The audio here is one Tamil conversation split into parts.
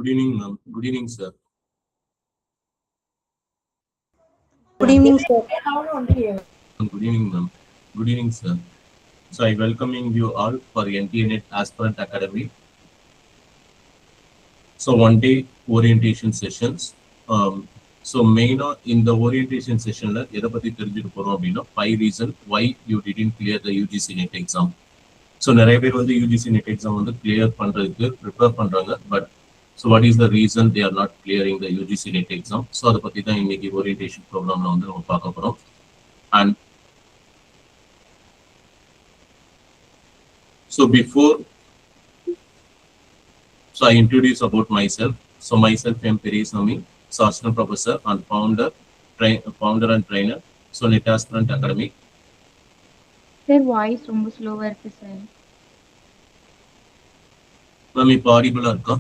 Good evening, ma'am. Good evening, sir. Good evening, sir. Good evening, ma'am. Good evening, sir. So I welcoming you all for NTNet Aspirant Academy. So one day orientation sessions. So main in the orientation session la எதை பத்தி தெரிஞ்சுட்டு போறோம் அப்படின்னா 5 reason why you didn't clear the UGC NET exam. So நிறைய பேர் வந்து UGC NET exam வந்து clear பண்றதுக்கு prepare பண்றாங்க, but so what is the reason they are not clearing the UGC NET exam? So அதை பத்தி தான் இன்னைக்கு orientation programல வந்து நம்ம பார்க்க போறோம். And so before, so I introduce about myself. So myself, I am Perisami, assistant professor and founder and trainer. So NET Aspirant Academy. Sir, voice ரொம்ப ஸ்லோவா இருக்கு சார். மேம் இப்போ ஆடிபிளா இருக்கா?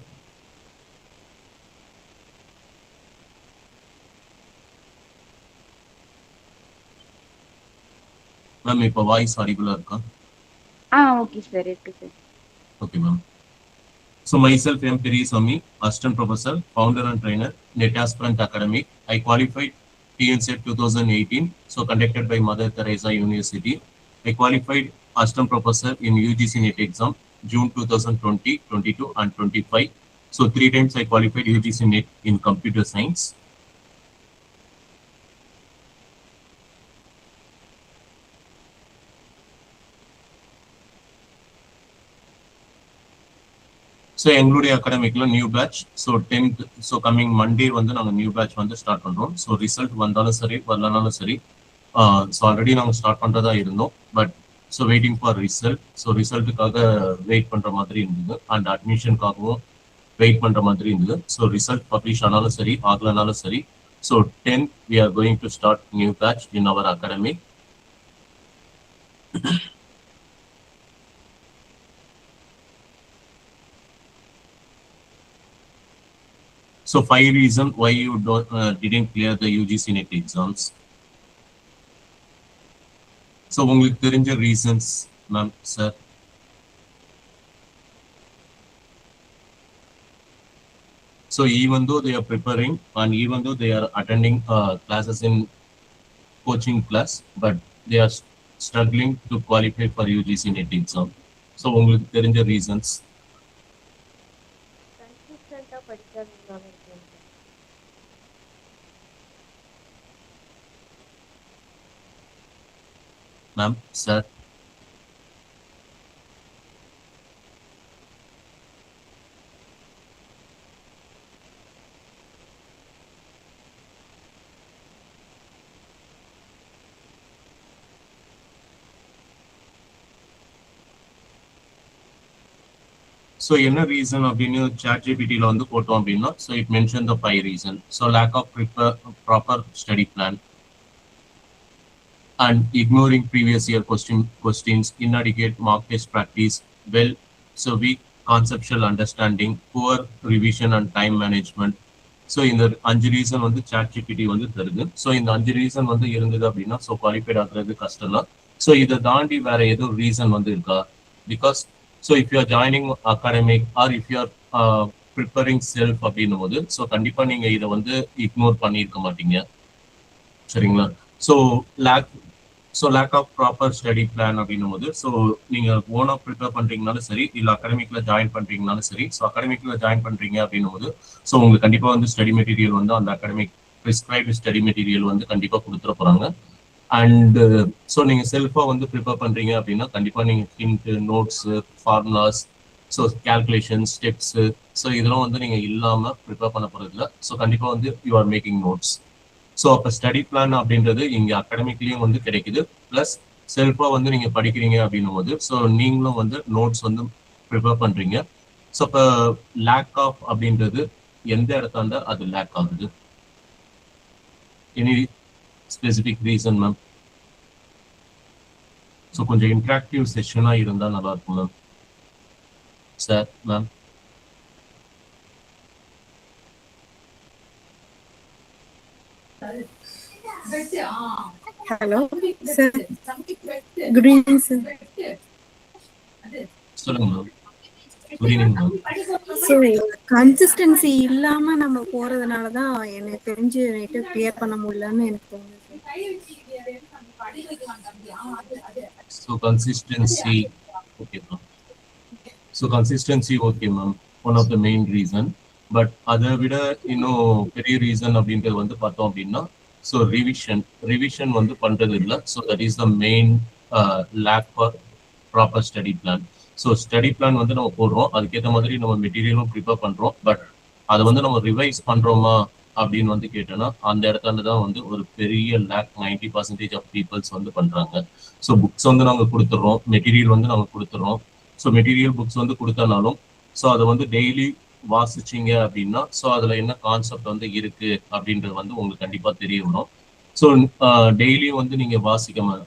மேம் இப்போ வாய்ஸ் ஆடிபிளா இருக்கா? ஓகே சார், இருக்கு sir. Okay, ma'am. So myself, I am Perisami, assistant professor, founder and trainer, NET Aspirant Academy. I qualified TNCET 2018, so conducted by Mother Teresa University. I qualified assistant professor in UGC NET exam, June 2020, 22 and 25. So 3 times I qualified UGC NET in computer science. So எங்களுடைய அகாடமிக்ல new batch, so 10th, so coming Monday வந்து நாங்கள் நியூ பேட்ச் வந்து ஸ்டார்ட் பண்ணுறோம். ஸோ ரிசல்ட் வந்தாலும் சரி வரலனாலும் சரி, ஸோ ஆல்ரெடி நாங்கள் ஸ்டார்ட் பண்ணுறதா இருந்தோம், but so waiting for result. So ரிசல்ட்டுக்காக வெயிட் பண்ணுற மாதிரி இருந்தது அண்ட் அட்மிஷனுக்காகவும் வெயிட் பண்ணுற மாதிரி இருந்தது. ஸோ ரிசல்ட் பப்ளிஷ் ஆனாலும் சரி ஆகலனாலும் சரி, so 10th we are going to start new batch in our academy. So 5 reasons why you didn't clear the UGC NET exams. So உங்களுக்கு தெரிஞ்ச reasons, ma'am, sir. So even though they are preparing and even though they are attending classes in coaching class, but they are struggling to qualify for UGC NET exam. So உங்களுக்கு தெரிஞ்ச reasons. Ma'am, sir. So என்ன ரீசன் அப்படின்னு ChatGPT வந்து போட்டோம் அப்படின்னா, so it mentioned the 5 reason. So lack of proper study plan and ignoring previous year questions, inadequate mock test practice, so weak conceptual understanding, poor revision and time management. So இந்த 5 ரீசன் வந்து ChatGPT வந்து தருது. ஸோ இந்த 5 ரீசன் வந்து இருந்தது அப்படின்னா ஸோ குவாலிஃபைட் ஆகுறது கஷ்டம் தான். ஸோ இதை தாண்டி வேற எதுவும் ரீசன் வந்து இருக்கா? Because so if you are joining academic or if you are preparing self அப்படின்னும் போது ஸோ கண்டிப்பாக நீங்கள் இதை வந்து இக்னோர் பண்ணியிருக்க மாட்டீங்க, சரிங்களா? So lack of proper study plan அப்படின்னும் போது ஸோ நீங்கள் ஓனாக ப்ரிப்பேர் பண்ணுறீங்கனாலும் சரி, இல்லை அகாடமிக்கில் ஜாயின் பண்ணுறீங்கனாலும் சரி, ஸோ அகாடமிக்கில் ஜாயின் பண்ணுறீங்க அப்படின்னும் போது ஸோ உங்களுக்கு கண்டிப்பாக வந்து ஸ்டடி மெட்டீரியல் வந்து அந்த அகாடமிக் ப்ரிஸ்கிரைப்டு ஸ்டடி மெட்டீரியல் வந்து கண்டிப்பாக கொடுத்துட போகிறாங்க. அண்ட் ஸோ நீங்கள் செல்ஃபாக வந்து ப்ரிப்பேர் பண்ணுறீங்க அப்படின்னா கண்டிப்பாக நீங்கள் hint, notes, formulas, so calculation, steps, so இதெல்லாம் வந்து நீங்கள் இல்லாமல் ப்ரிப்பேர் பண்ண போகிறதில்ல. ஸோ கண்டிப்பாக வந்து you are making notes. So அப்போ ஸ்டடி பிளான் அப்படின்றது இங்கே அகாடமிக்லேயும் வந்து கிடைக்குது, ப்ளஸ் செல்ஃபாக வந்து நீங்கள் படிக்கிறீங்க அப்படின்னும் போது ஸோ நீங்களும் வந்து நோட்ஸ் வந்து ப்ரிப்பேர் பண்ணுறீங்க. ஸோ இப்போ லேக் ஆஃப் அப்படின்றது எந்த இடத்தாண்ட அது லேக் ஆகுது? Any specific reason ma'am? So கொஞ்சம் இன்ட்ராக்டிவ் செஷனாக இருந்தால் நல்லா இருக்கும் ma'am. Sir, ma'am. Hello, sir. Good evening, sir. சொல்லுங்க மேம். புரியுதுங்களா? ஸோ கன்சிஸ்டன்சி இல்லாம நம்ம போறதுனால தான் எனக்கு தெரிஞ்சு நைட்டு கிளியர் பண்ண முடியலன்னு எனக்கு தோணுது. So consistency okay ma'am. So consistency okay ma'am, one of the main reason. But அதை விட இன்னும் பெரிய ரீசன் அப்படின்றது வந்து பார்த்தோம் அப்படின்னா, ஸோ ரிவிஷன் வந்து பண்றது இல்லை. So that is the main lack for proper study plan. So study plan வந்து நம்ம போடுறோம், அதுக்கேற்ற மாதிரி நம்ம மெட்டீரியலும் ப்ரிப்பேர் பண்றோம். பட் அதை வந்து நம்ம ரிவைஸ் பண்றோமா அப்படின்னு வந்து கேட்டோம்னா, அந்த இடத்துல தான் வந்து ஒரு பெரிய லேக் 90% ஆஃப் பீப்புள்ஸ் வந்து பண்றாங்க. ஸோ புக்ஸ் வந்து நாங்கள் கொடுத்துட்றோம், மெட்டீரியல் வந்து நாங்கள் கொடுத்துட்றோம். ஸோ மெட்டீரியல் புக்ஸ் வந்து கொடுத்தனாலும் ஸோ அதை வந்து டெய்லி வாசிச்சிங்க அப்படின்னா, ஸோ அதில் என்ன கான்செப்ட் வந்து இருக்கு அப்படின்றது வந்து உங்களுக்கு கண்டிப்பாக தெரிய வரும். ஸோ டெய்லியும் வந்து நீங்கள் வாசிக்காம,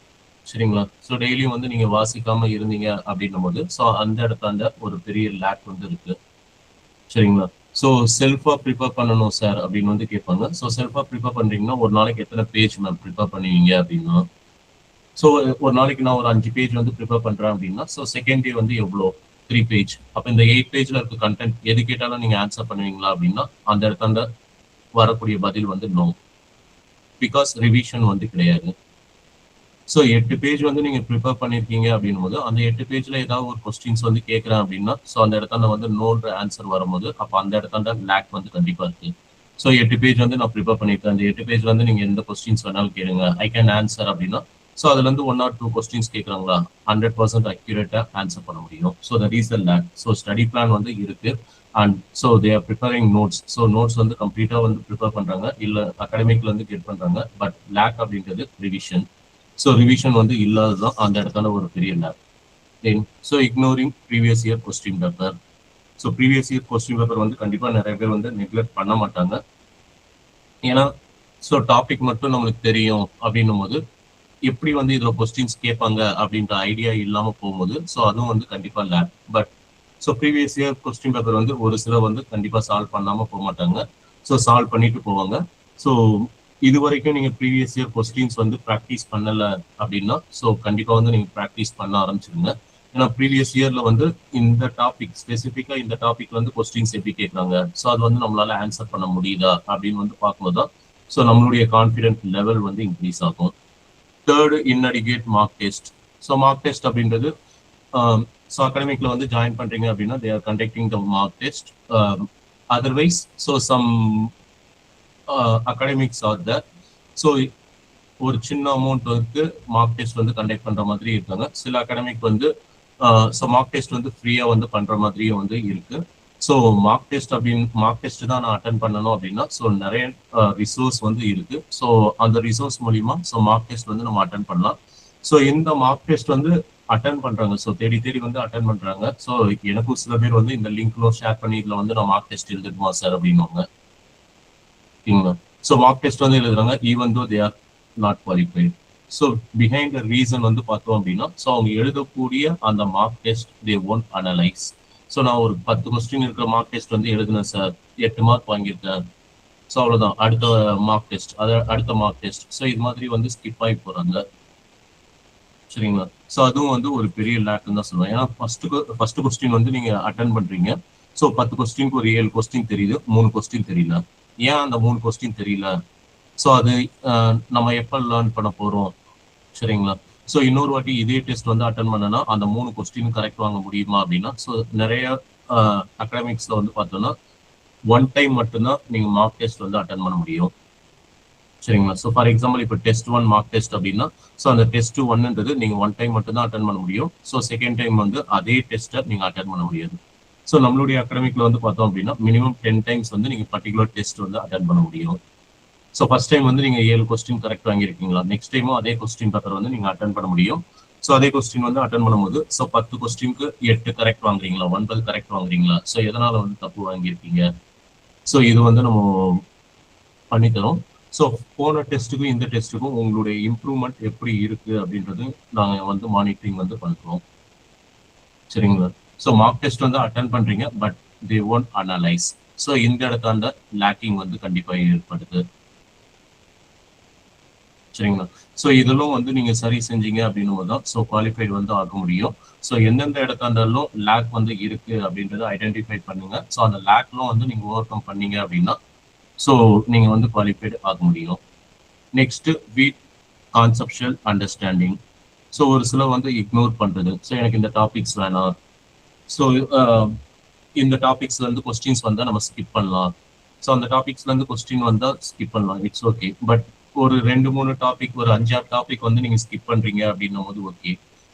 சரிங்களா? ஸோ டெய்லியும் வந்து நீங்கள் வாசிக்காம இருந்தீங்க அப்படின்னும் போது ஸோ அந்த இடத்தாண்ட ஒரு பெரிய லேக் வந்து இருக்கு, சரிங்களா? ஸோ செல்ஃபாக ப்ரிப்பேர் பண்ணணும் சார் அப்படின்னு வந்து கேட்பாங்க. ஸோ செல்ஃபாக ப்ரிப்பேர் பண்ணுறீங்கன்னா ஒரு நாளைக்கு எத்தனை பேஜ் மேம் ப்ரிப்பேர் பண்ணுவீங்க அப்படின்னா, ஸோ ஒரு நாளைக்கு நான் ஒரு 5 பேஜ் வந்து ப்ரிப்பேர் பண்றேன் அப்படின்னா, ஸோ செகண்ட் டே வந்து எவ்வளோ 3 பேஜ். அப்போ இந்த 8 பேஜ்ல இருக்க கண்டென்ட் எது கேட்டாலும் நீங்க ஆன்சர் பண்ணுவீங்களா அப்படின்னா, அந்த இடத்தாண்ட வரக்கூடிய பதில் வந்து நோ, பிகாஸ் ரிவிஷன் வந்து கிடையாது. ஸோ 8 பேஜ் வந்து நீங்க ப்ரிப்பேர் பண்ணிருக்கீங்க அப்படின்னும் போது அந்த 8 பேஜ்ல ஏதாவது ஒரு கொஸ்டின்ஸ் வந்து கேட்கறேன் அப்படின்னா, ஸோ அந்த இடத்தாண்ட வந்து நோன்ற ஆன்சர் வரும்போது அப்போ அந்த இடத்தாண்ட லேக் வந்து கண்டிப்பா இருக்கு. ஸோ 8 பேஜ் வந்து நான் ப்ரிப்பேர் பண்ணிருக்கேன், அந்த 8 பேஜ் வந்து நீங்க எந்த கொஸ்டின்ஸ் வேணாலும் கேளுங்க, ஐ கேன் ஆன்சர் அப்படின்னா, ஸோ அதுல இருந்து 1 or 2 கொஸ்டின்ஸ் கேட்கறாங்களா, 100% அக்யூரேட்டா ஆன்சர் பண்ண முடியும். So that is the lack. So study plan வந்து இருக்கு and so they are preparing notes. So notes வந்து கம்ப்ளீட்டா வந்து ப்ரிப்பேர் பண்றாங்க, இல்ல அகாடமிக்ல வந்து கெட் பண்றாங்க. பட் லேக் அப்படின்றது ரிவிஷன். ஸோ ரிவிஷன் வந்து இல்லாததான் அந்த இடத்துல ஒரு பெரிய lack. Then so ignoring previous year question paper. So previous year question paper வந்து கண்டிப்பா நிறைய பேர் வந்து நெக்லெக்ட் பண்ண மாட்டாங்க. ஏன்னா ஸோ டாபிக் மட்டும் நம்மளுக்கு தெரியும் அப்படின்னும் போது எப்படி வந்து இதுல கொஸ்டின்ஸ் கேட்பாங்க அப்படின்ற ஐடியா இல்லாம போகும்போது ஸோ அதுவும் வந்து கண்டிப்பா lack. But so previous year question paper வந்து ஒரு சிலர் வந்து கண்டிப்பா சால்வ் பண்ணாம போக மாட்டாங்க, ஸோ சால்வ் பண்ணிட்டு போவாங்க. ஸோ இது வரைக்கும் நீங்க ப்ரீவியஸ் இயர் கொஸ்டின்ஸ் வந்து ப்ராக்டிஸ் பண்ணல அப்படின்னா ஸோ கண்டிப்பா வந்து நீங்க ப்ராக்டிஸ் பண்ண ஆரம்பிச்சிருங்க. ஏன்னா ப்ரீவியஸ் இயர்ல வந்து இந்த டாபிக் ஸ்பெசிஃபிக்கா இந்த டாபிக் வந்து கொஸ்டின்ஸ் எப்படி கேட்கறாங்க, ஸோ அது வந்து நம்மளால ஆன்சர் பண்ண முடியுதா அப்படின்னு வந்து பார்க்கும்போது தான் ஸோ நம்மளுடைய கான்ஃபிடென்ட் லெவல் வந்து இன்க்ரீஸ் ஆகும். Third inadequate mock test. So mock test அப்படின்றது ஸோ அகாடமிக்ல வந்து ஜாயின் பண்றீங்க அப்படின்னா they are conducting the mock test. Otherwise so some academics are that. So ஒரு சின்ன அமௌண்ட் வந்து மார்க் டெஸ்ட் வந்து கண்டக்ட் பண்ற மாதிரி இருக்காங்க. சில அகாடமிக் வந்து ஸோ மார்க் டெஸ்ட் வந்து ஃப்ரீயா வந்து பண்ற மாதிரியும் வந்து இருக்கு. ஸோ மார்க் டெஸ்ட் தான் நான் அட்டன் பண்ணணும் அப்படின்னா ஸோ நிறைய ரிசோர்ஸ் வந்து இருக்கு. ஸோ அந்த ரிசோர்ஸ் மூலியமா ஸோ மார்க் டெஸ்ட் வந்து நம்ம அட்டன் பண்ணலாம். ஸோ இந்த மார்க் டெஸ்ட் வந்து அட்டன் பண்றாங்க, ஸோ தேடி வந்து அட்டன் பண்றாங்க. ஸோ எனக்கும் சில பேர் வந்து இந்த லிங்க்லும் ஷேர் பண்ணி இதுல வந்து நான் மார்க் டெஸ்ட் எழுதுமா சார் அப்படின்னுவாங்க. ஸோ மார்க் டெஸ்ட் வந்து எழுதுறாங்க even though they are not qualified. So behind the reason வந்து பார்த்தோம் அப்படின்னா ஸோ அவங்க எழுதக்கூடிய அந்த mark test they won't analyse. So நான் ஒரு 10 கொஸ்டின் இருக்கிற மார்க் டெஸ்ட் வந்து எழுதுனேன் சார், 8 மார்க் வாங்கியிருக்கேன், ஸோ அவ்வளோதான், அடுத்த மார்க் டெஸ்ட் அடுத்த மார்க் டெஸ்ட். ஸோ இது மாதிரி வந்து ஸ்கிப் ஆகி போறாங்க, சரிங்களா? ஸோ அதுவும் வந்து ஒரு பெரிய லேக்னு தான் சொல்லுவேன். ஏன்னா ஃபர்ஸ்ட் கொஸ்டின் வந்து நீங்க அட்டன் பண்றீங்க, ஸோ 10 கொஸ்டினுக்கு ஒரு 7 கொஸ்டின் தெரியுது, 3 கொஸ்டின் தெரியல. ஏன் அந்த 3 கொஸ்டின் தெரியல? ஸோ அது நம்ம எப்போ லேர்ன் பண்ண போறோம், சரிங்களா? ஸோ இன்னொரு வாட்டி இதே டெஸ்ட் வந்து அட்டன் பண்ணனா அந்த 3 கொஸ்டின் கரெக்ட் வாங்க முடியுமா அப்படின்னா ஸோ நிறைய அகாடமிக்ஸ்ல வந்து பார்த்தோம்னா 1 டைம் மட்டும்தான் நீங்க மார்க் டெஸ்ட் வந்து அட்டன் பண்ண முடியும், சரிங்களா? ஸோ ஃபார் எக்ஸாம்பிள் இப்போ டெஸ்ட் 1 மார்க் டெஸ்ட் அப்படின்னா ஸோ அந்த டெஸ்ட் 1ன்றது நீங்க 1 டைம் மட்டும் தான் அட்டன் பண்ண முடியும். ஸோ செகண்ட் டைம் வந்து அதே டெஸ்ட்டை நீங்க அட்டன் பண்ண முடியாது. ஸோ நம்மளுடைய அகாடமிக்ல வந்து பார்த்தோம் அப்படின்னா மினிமம் 10 டைம்ஸ் வந்து நீங்க பர்டிகுலர் டெஸ்ட் வந்து அட்டன் பண்ண முடியும். ஸோ ஃபர்ஸ்ட் டைம் வந்து நீங்க 7 கொஸ்டின் கரெக்ட் வாங்கியிருக்கீங்களா, நெக்ஸ்ட் டைமும் அதே கொஸ்டின் பேப்பர் வந்து நீங்க அட்டன் பண்ண முடியும். ஸோ அதே கொஸ்டின் வந்து அட்டன் பண்ணும்போது ஸோ 10 கொஸ்டினுக்கு 8 கரெக்ட் வாங்குறீங்களா, 9 கரெக்ட் வாங்குறீங்களா, ஸோ எதனால வந்து தப்பு வாங்கியிருக்கீங்க. ஸோ இது வந்து நம்ம பண்ணித்தரோம். ஸோ போன டெஸ்ட்டுக்கும் இந்த டெஸ்ட்டுக்கும் உங்களுடைய இம்ப்ரூவ்மெண்ட் எப்படி இருக்கு அப்படின்றது நாங்கள் வந்து மானிட்டரிங் வந்து பண்ணுறோம், சரிங்களா? ஸோ மார்க் டெஸ்ட் வந்து அட்டன் பண்றீங்க but they won't analyse. So இந்த இடத்தாண்ட லேக்கிங் வந்து கண்டிப்பாக ஏற்படுது, சரிங்களா? ஸோ இதெல்லாம் வந்து நீங்க சரி செஞ்சீங்க அப்படின்னும் போது தான் ஸோ குவாலிஃபைடு வந்து ஆக முடியும். ஸோ எந்தெந்த இடத்தா இருந்தாலும் லேக் வந்து இருக்கு அப்படின்றத ஐடென்டிஃபை பண்ணுங்க. ஸோ அந்த லேக்லாம் வந்து நீங்க ஓவர் கம் பண்ணீங்க அப்படின்னா ஸோ நீங்க வந்து குவாலிஃபைடு ஆக முடியும். Next week conceptual understanding. So ஒரு சில வந்து இக்னோர் பண்றது. ஸோ எனக்கு இந்த டாபிக்ஸ் வேணாம். ஸோ இந்த டாபிக்ஸ்ல இருந்து கொஸ்டின்ஸ் வந்தா நம்ம ஸ்கிப் பண்ணலாம். ஸோ அந்த டாபிக்ஸ்ல இருந்து கொஸ்டின் வந்தா ஸ்கிப் பண்ணலாம். It's okay. பட் ஒரு 2-3 டாபிக், ஒரு 5-6 டாபிக் வந்து நீங்க ஸ்கிப் பண்றீங்க அப்படின்னும் போது ஓகே.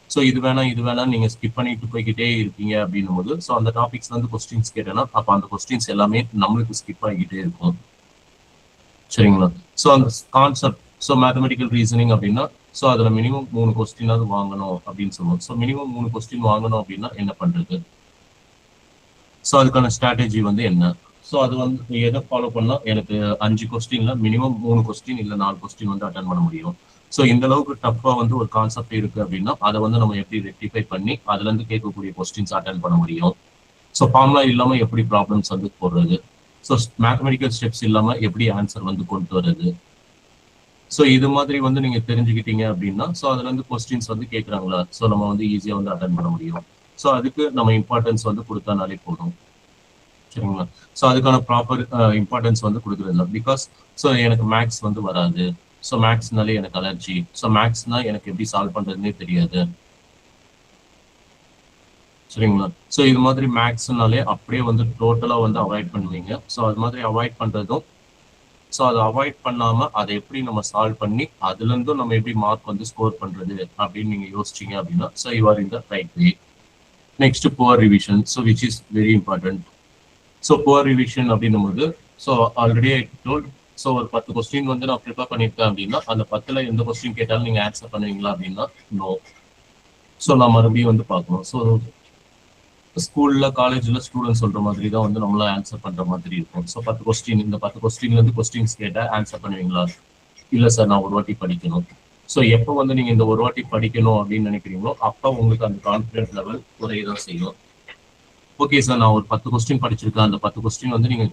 ஸோ இது வேணாம் நீங்க ஸ்கிப் பண்ணிட்டு போய்கிட்டே இருக்கீங்க அப்படின்னும் போது ஸோ அந்த டாபிக்ஸ்ல இருந்து கொஸ்டின்ஸ் கேட்டேன்னா அப்ப அந்த கொஸ்டின்ஸ் எல்லாமே நம்மளுக்கு ஸ்கிப் ஆகிக்கிட்டே இருக்கும். சரிங்களா? ஸோ அந்த கான்செப்ட், ஸோ மேத்தமெட்டிக்கல் ரீசனிங் அப்படின்னா ஸோ அதுல மினிமம் 3 கொஸ்டினாவது வாங்கணும் அப்படின்னு சொல்லுவோம். ஸோ மினிமம் 3 கொஸ்டின் வாங்கணும் அப்படின்னா என்ன பண்றது? ஸோ அதுக்கான ஸ்ட்ராட்டஜி வந்து என்ன? ஸோ அது வந்து எதை ஃபாலோ பண்ணா எனக்கு 5 கொஸ்டின்ல மினிமம் 3 கொஸ்டின் இல்லை 4 கொஸ்டின் வந்து அட்டன் பண்ண முடியும். ஸோ இந்த அளவுக்கு டஃபா வந்து ஒரு கான்செப்ட் இருக்கு அப்படின்னா அதை வந்து நம்ம எப்படி ரெக்டிஃபை பண்ணி அதுல இருந்து கேட்கக்கூடிய கொஸ்டின்ஸ் அட்டன் பண்ண முடியும். ஸோ ஃபார்முலா இல்லாம எப்படி ப்ராப்ளம்ஸ் வந்து போடுறது, ஸோ மேத்தமெட்டிக்கல் ஸ்டெப்ஸ் இல்லாம எப்படி ஆன்சர் வந்து கொண்டு வர்றது. ஸோ இது மாதிரி வந்து நீங்க தெரிஞ்சுக்கிட்டீங்க அப்படின்னா ஸோ அதுல இருந்து கொஸ்டின்ஸ் வந்து கேட்கறாங்களா, ஸோ நம்ம வந்து ஈஸியா வந்து அட்டன் பண்ண முடியும். ஸோ அதுக்கு நம்ம இம்பார்ட்டன்ஸ் வந்து கொடுத்தானாலே போதும். சரிங்களா? ஸோ அதுக்கான ப்ராப்பர் இம்பார்ட்டன்ஸ் வந்து கொடுக்குறது. பிகாஸ் ஸோ எனக்கு மேக்ஸ் வந்து வராது, ஸோ மேக்ஸ்னாலே எனக்கு அலர்ஜி, ஸோ மேக்ஸ்னா எனக்கு எப்படி சால்வ் பண்றதுன்னே தெரியாது. சரிங்களா? ஸோ இது மாதிரி மேக்ஸ்னாலே அப்படியே வந்து டோட்டலா வந்து அவாய்ட் பண்ணுவீங்க. ஸோ அது மாதிரி அவாய்ட் பண்றதும், ஸோ அதை அவாய்ட் பண்ணாம அதை எப்படி நம்ம சால்வ் பண்ணி அதுல இருந்தும் நம்ம எப்படி மார்க் வந்து ஸ்கோர் பண்றது அப்படின்னு நீங்க யோசிச்சீங்க அப்படின்னா so you are in the right way. Next poor revision, so which is very important. So poor revision அப்படின்னும் போது so already I told, so ஒரு 10 கொஸ்டின் வந்து நான் ப்ரிப்பேர் பண்ணியிருக்கேன் அப்படின்னா அந்த 10ல் எந்த கொஸ்டின் கேட்டாலும் நீங்க ஆன்சர் பண்ணுவீங்களா அப்படின்னா நோ. ஸோ நான் மறுபடியும் வந்து பார்க்கணும். ஸோ ஸ்கூல்ல காலேஜ்ல ஸ்டூடெண்ட் சொல்ற மாதிரி தான் வந்து நம்மள ஆன்சர் பண்ற மாதிரி இருக்கும். ஸோ 10 கொஸ்டின், இந்த 10 கொஸ்டின்ல இருந்து கொஸ்டின்ஸ் கேட்டா ஆன்சர் பண்ணுவீங்களா? இல்ல சார், நான் ஒரு வாட்டி படிக்கணும். ஸோ எப்போ வந்து நீங்க இந்த ஒரு வாட்டி படிக்கணும் அப்படின்னு நினைக்கிறீங்களோ அப்போ உங்களுக்கு அந்த கான்ஃபிடன்ஸ் லெவல் குறையதான் செய்யும். ஓகே சார், நான் ஒரு 10 கொஸ்டின் படிச்சிருக்கேன், அந்த 10 கொஸ்டின் வந்து நீங்க